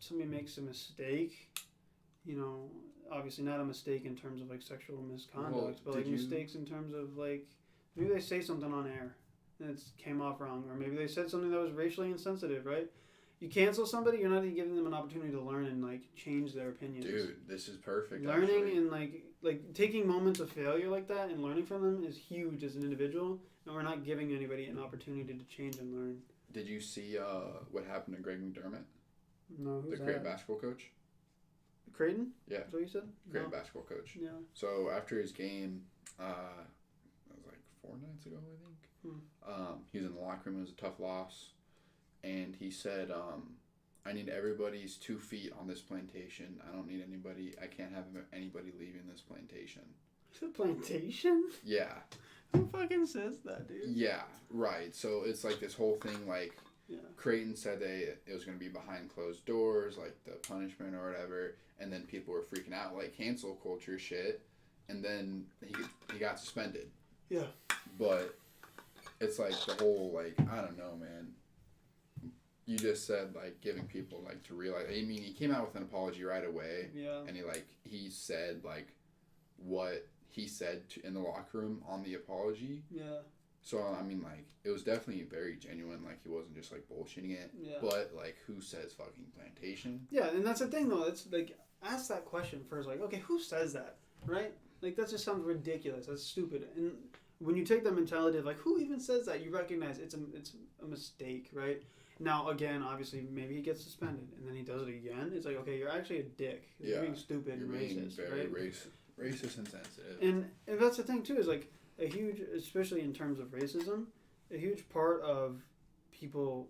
somebody makes a mistake, you know, obviously not a mistake in terms of, like, sexual misconduct, Well, but, like, did you- mistakes in terms of, like, maybe they say something on air and it came off wrong, or maybe they said something that was racially insensitive, right? You cancel somebody, you're not even giving them an opportunity to learn and like change their opinions. Dude, this is perfect. Learning actually. and like taking moments of failure like that and learning from them is huge as an individual, and we're not giving anybody an opportunity to change and learn. Did you see what happened to Greg McDermott, No, who's the Creighton that? basketball coach? Creighton? Yeah. Is that what you said? Creighton No. basketball coach. Yeah. So after his game, that was like 4 nights ago, I think. He was in the locker room. It was a tough loss, and he said, "I need everybody's 2 feet on this plantation. I don't need anybody. I can't have anybody leaving this plantation." It's a plantation? Yeah. Who fucking says that, dude? Yeah. Right. So it's like this whole thing. Like Yeah. Creighton said it was going to be behind closed doors, like the punishment or whatever, and then people were freaking out, like cancel culture shit, and then he got suspended. Yeah. But it's like the whole, like, I don't know, man. You just said, like, giving people, like, to realize. I mean, he came out with an apology right away. Yeah. And he said, like, what he said in the locker room on the apology. Yeah. So, I mean, like, it was definitely very genuine. Like, he wasn't just, like, bullshitting it. Yeah. But, like, who says fucking plantation? Yeah, and that's the thing, though. It's like, ask that question first. Like, okay, who says that, right? Like, that just sounds ridiculous. That's stupid. And when you take that mentality of, like, who even says that, you recognize it's a mistake, right? Now, again, obviously, maybe he gets suspended, and then he does it again. It's like, okay, you're actually a dick. You're being stupid You're and being racist, very right? racist and sensitive. And that's the thing, too, is, like, a huge, especially in terms of racism, a huge part of people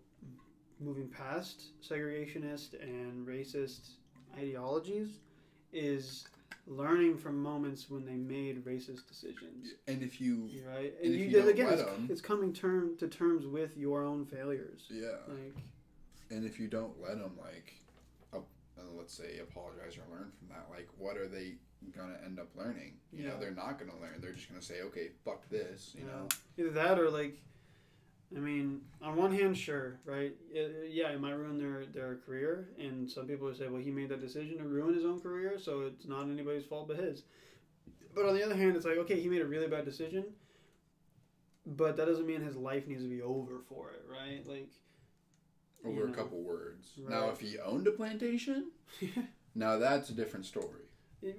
moving past segregationist and racist ideologies is learning from moments when they made racist decisions. And if you... Right? And if you don't again, let 'em- it's coming to terms with your own failures. Yeah. Like, And if you don't let them, like, let's say, apologize or learn from that, like, what are they gonna end up learning? You know, they're not gonna learn. They're just gonna say, okay, fuck this, you know? Either that or, like, I mean, on one hand, sure, right? It might ruin their career, and some people would say, well, he made that decision to ruin his own career, so it's not anybody's fault but his. But on the other hand, it's like, okay, he made a really bad decision, but that doesn't mean his life needs to be over for it, right? Like, over a couple words. Right. Now, if he owned a plantation, now that's a different story.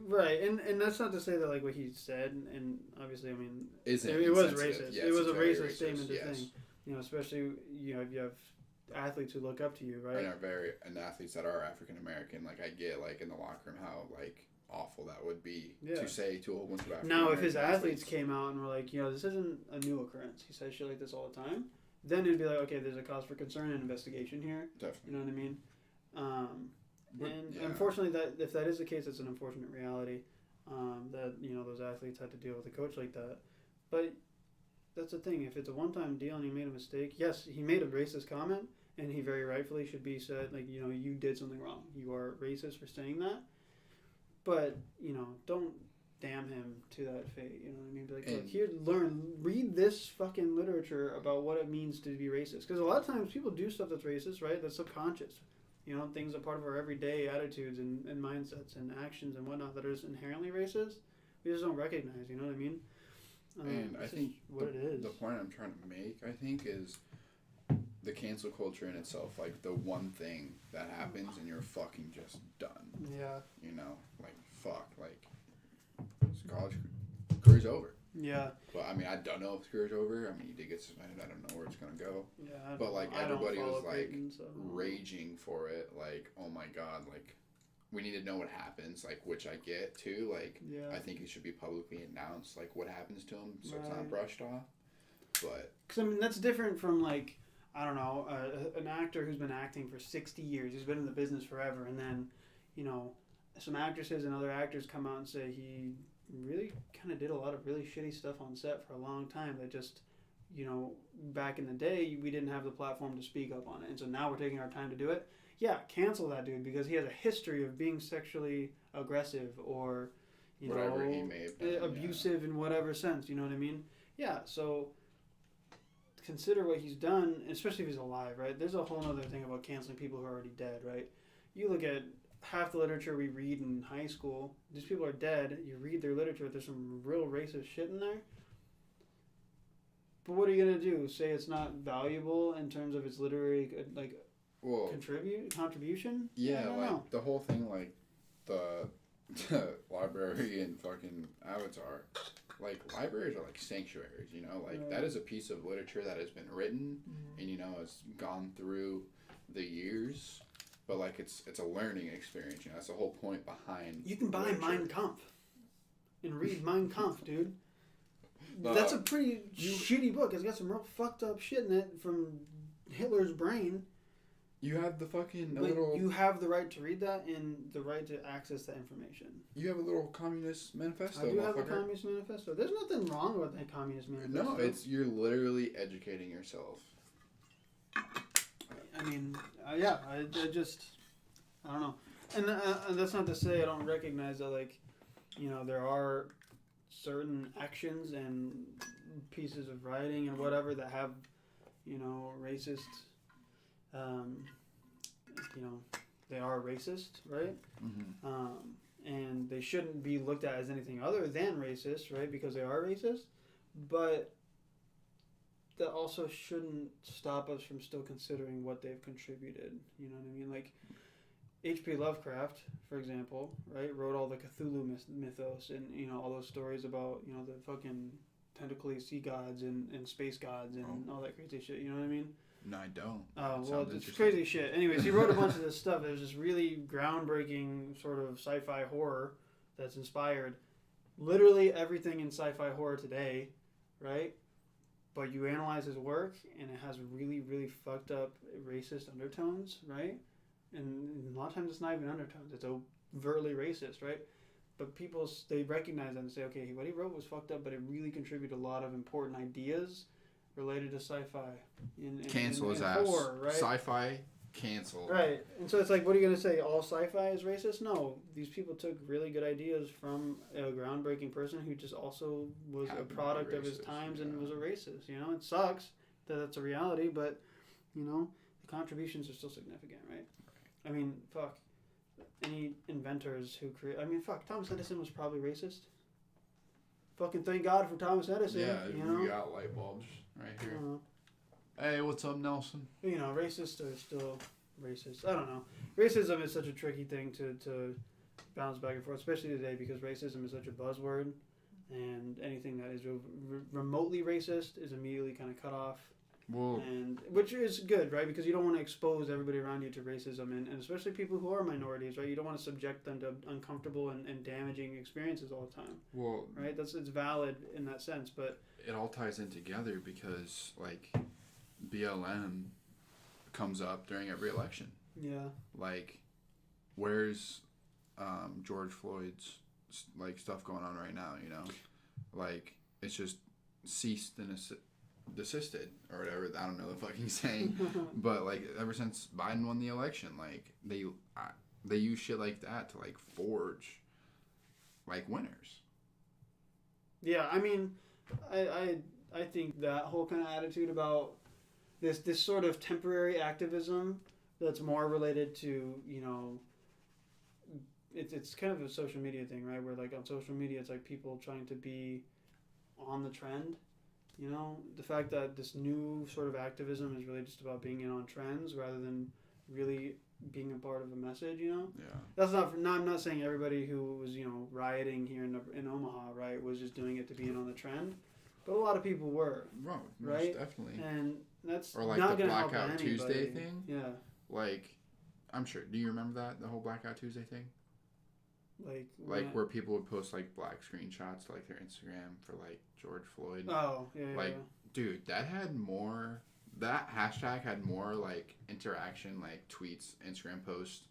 Right, and that's not to say that like what he said, and obviously, I mean, Isn't it was insensitive. racist. Yes, it was it's a very racist statement to yes. think. You know, especially if you have athletes who look up to you, right? And athletes that are African American, like I get like in the locker room how like awful that would be to say to a whole bunch of African Now, if his athletes came out and were like, this isn't a new occurrence, he says shit like this all the time, then it'd be like, okay, there's a cause for concern and investigation here. Definitely. You know what I mean? Unfortunately, that if that is the case, it's an unfortunate reality. That those athletes had to deal with a coach like that, but that's the thing. If it's a one-time deal and he made a mistake, yes, he made a racist comment, and he very rightfully should be said like you did something wrong. You are racist for saying that, but don't damn him to that fate. You know what I mean? Be like, look, here, read this fucking literature about what it means to be racist. Because a lot of times people do stuff that's racist, right? That's subconscious. Things are part of our everyday attitudes and mindsets and actions and whatnot that are just inherently racist. We just don't recognize, you know what I mean? And I think it is. The point I'm trying to make, I think, is the cancel culture in itself. Like, the one thing that happens and you're fucking just done. Yeah. Like, fuck. Like, college career's over. Yeah. But, I mean, I don't know if his career's over. I mean, he did get suspended. I don't know where it's going to go. Yeah. But, like, everybody was, like, raging for it. Like, oh, my God. Like, we need to know what happens. Like, which I get, too. Like, I think it should be publicly announced, like, what happens to him so it's not brushed off. But... Because, I mean, that's different from, like, I don't know, an actor who's been acting for 60 years. He's been in the business forever. And then, some actresses and other actors come out and say he really kind of did a lot of really shitty stuff on set for a long time that just, back in the day, we didn't have the platform to speak up on it. And so now we're taking our time to do it. Yeah, cancel that dude because he has a history of being sexually aggressive or, whatever he may have done, abusive in whatever sense. You know what I mean? Yeah, so consider what he's done, especially if he's alive, right? There's a whole other thing about canceling people who are already dead, right? You look at half the literature we read in high school, these people are dead, you read their literature, there's some real racist shit in there. But what are you going to do? Say it's not valuable in terms of its literary, contribution? Yeah, like, the whole thing, like, the library and fucking Avatar, like, libraries are like sanctuaries, that is a piece of literature that has been written and, has gone through the years. But, like, it's a learning experience, that's the whole point behind You can buy Mein Kampf and read Mein Kampf, dude. That's a pretty shitty book. It's got some real fucked up shit in it from Hitler's brain. You have the fucking You have the right to read that and the right to access that information. You have a little Communist Manifesto. I do have a Communist Manifesto. There's nothing wrong with that Communist Manifesto. No, you're literally educating yourself. I mean, I don't know. And that's not to say I don't recognize that, like, there are certain actions and pieces of writing and whatever that have, racist, they are racist, right? Mm-hmm. And they shouldn't be looked at as anything other than racist, right? Because they are racist. But that also shouldn't stop us from still considering what they've contributed. You know what I mean? Like, H.P. Lovecraft, for example, right, wrote all the Cthulhu mythos and, all those stories about, the fucking tentacly sea gods and space gods and all that crazy shit. You know what I mean? No, I don't. Well, it's crazy shit. Anyways, he wrote a bunch of this stuff. There's this really groundbreaking sort of sci-fi horror that's inspired literally everything in sci-fi horror today, right? But you analyze his work, and it has really, really fucked up racist undertones, right? And a lot of times it's not even undertones. It's overtly racist, right? But people, they recognize that and say, okay, what he wrote was fucked up, but it really contributed a lot of important ideas related to sci-fi. Cancel his ass. Horror, right? Sci-fi, canceled. Right. And so it's like, what are you going to say? All sci-fi is racist? No. These people took really good ideas from a groundbreaking person who just also was a product of his times and was a racist. It sucks. that that's a reality, but you know, the contributions are still significant, right? I mean, fuck. Any inventors who create, I mean, fuck, Thomas Edison was probably racist. Fucking thank God for Thomas Edison. Yeah, you know? we got light bulbs right here. Uh, Hey, what's up, Nelson? you know, racists are still racist. I don't know. Racism is such a tricky thing to bounce back and forth, especially today because racism is such a buzzword, and anything that is remotely racist is immediately kind of cut off. Well, And which is good, right? Because you don't want to expose everybody around you to racism, and especially people who are minorities, right? You don't want to subject them to uncomfortable and damaging experiences all the time, well, right? It's valid in that sense, but it all ties in together because like BLM comes up during every election. yeah, Like, where's George Floyd's like stuff going on right now? You know, like it's just ceased and desisted or whatever. I don't know the fucking saying, but like ever since Biden won the election, like they use shit like that to like forge like winners. yeah. I mean, I think that whole kind of attitude about this sort of temporary activism that's more related to, you know, it's kind of a social media thing, right? Where like on social media, it's like people trying to be on the trend. You know, the fact that this new sort of activism is really just about being in on trends rather than really being a part of a message. You know, Yeah. that's not. No, I'm not saying everybody who was, you know, rioting here in Omaha, right, was just doing it to be in on the trend, but a lot of people were. Most Right? definitely. And that's Or like not the gonna help Blackout anybody. Tuesday thing. Yeah, Like, I'm sure. Do you remember that, the whole Blackout Tuesday thing? like Where people would post like black screenshots to like their Instagram for like George Floyd. Oh yeah, Like, dude, that hashtag had more like interaction, like tweets, Instagram posts,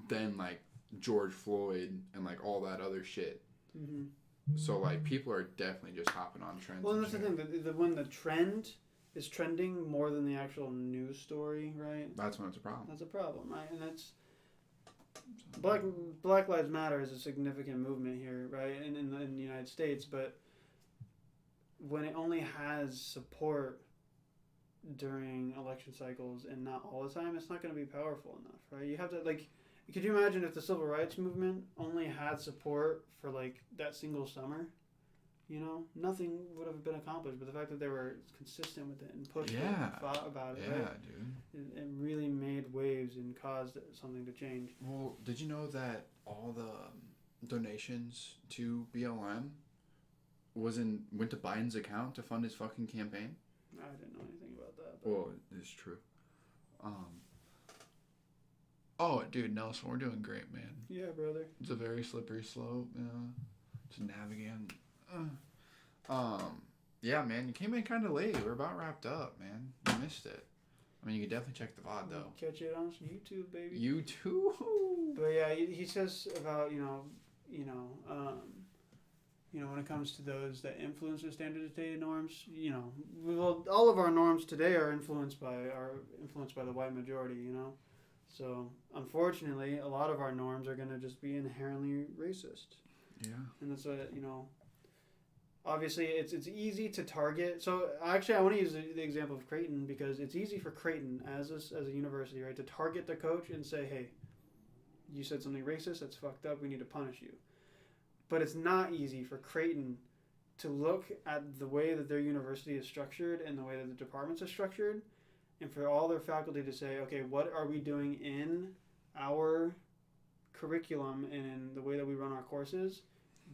than like George Floyd and like all that other shit. Mm-hmm. So like people are definitely just hopping on trends. Well, and that's the thing. When the trend is trending more than the actual news story, right? That's when it's a problem. That's a problem, right? And that's Black Lives Matter is a significant movement here, right? In the United States, but when it only has support during election cycles and not all the time, it's not going to be powerful enough, right? You have to like. Could you imagine if the civil rights movement only had support for like that single summer? You know, nothing would have been accomplished. But the fact that they were consistent with it and pushed it and fought about it, Yeah, right? dude. It really made waves and caused something to change. Well, did you know that all the donations to BLM went to Biden's account to fund his fucking campaign? I didn't know anything about that. But Well, it's true. Oh, dude, Nelson, we're doing great, man. yeah, brother. It's a very slippery slope, you know, to navigate. Yeah, man, you came in kind of late. We're about wrapped up, man. You missed it. I mean, you can definitely check the VOD, though. Catch it on YouTube, baby. You too? But yeah, he says about, when it comes to those that influence the standardized norms, well, all of our norms today are influenced by the white majority, you know. So unfortunately, a lot of our norms are going to just be inherently racist. Yeah. And that's what, obviously it's easy to target. So actually, I want to use the example of Creighton because it's easy for Creighton as a university, right, to target the coach and say, hey, you said something racist, that's fucked up, we need to punish you. But it's not easy for Creighton to look at the way that their university is structured and the way that the departments are structured, and for all their faculty to say, okay, what are we doing in our curriculum and in the way that we run our courses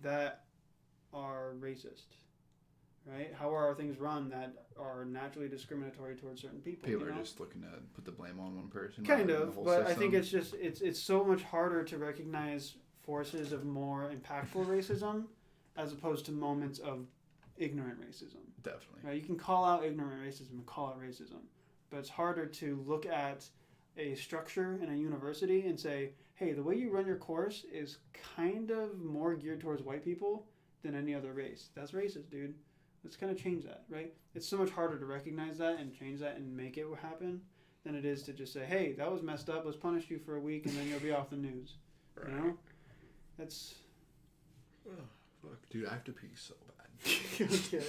that are racist, right? How are our things run that are naturally discriminatory towards certain people? People are just looking to put the blame on one person. Kind rather than of, the whole but system. I think it's just it's so much harder to recognize forces of more impactful racism as opposed to moments of ignorant racism. Definitely. Right? You can call out ignorant racism and call out racism, but it's harder to look at a structure in a university and say, hey, the way you run your course is kind of more geared towards white people than any other race. That's racist, dude. Let's kind of change that, right? It's so much harder to recognize that and change that and make it happen than it is to just say, hey, that was messed up. Let's punish you for a week and then you'll be off the news. Right. You know? That's... Oh, fuck. Dude, I have to pee so bad. Okay.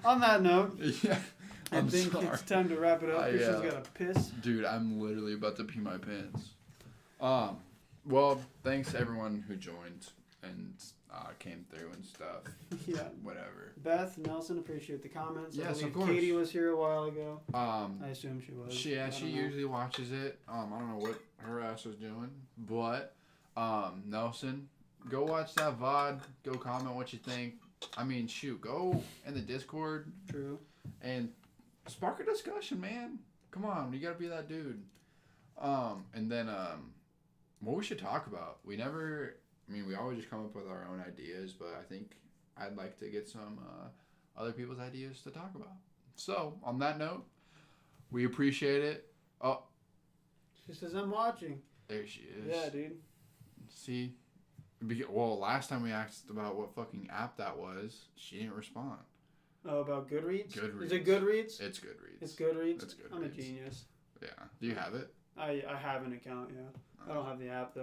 On that note... Yeah. I I'm think sorry. it's time to wrap it up. Christian's got to piss. Dude, I'm literally about to pee my pants. Well, thanks to everyone who joined and came through and stuff. Yeah. Whatever. Beth, Nelson, appreciate the comments. Yes, I believe of course. Katie was here a while ago. I I assume she was. She I don't know. usually watches it. I don't know what her ass was doing, but Nelson, go watch that VOD. Go comment what you think. I mean, shoot, go in the Discord True. and spark a discussion, man. Come on, you gotta be that dude. And then what we should talk about. We always just come up with our own ideas, but I think I'd like to get some other people's ideas to talk about. So, on that note, we appreciate it. Oh, She says, I'm watching. there she is. Yeah, dude. See? Well, last time we asked about what fucking app that was, she didn't respond. Oh, about Goodreads? Goodreads. Is it Goodreads? It's Goodreads. It's Goodreads? It's Goodreads. I'm a genius. Yeah. Do you have it? I have an account, yeah. I don't have the app, though.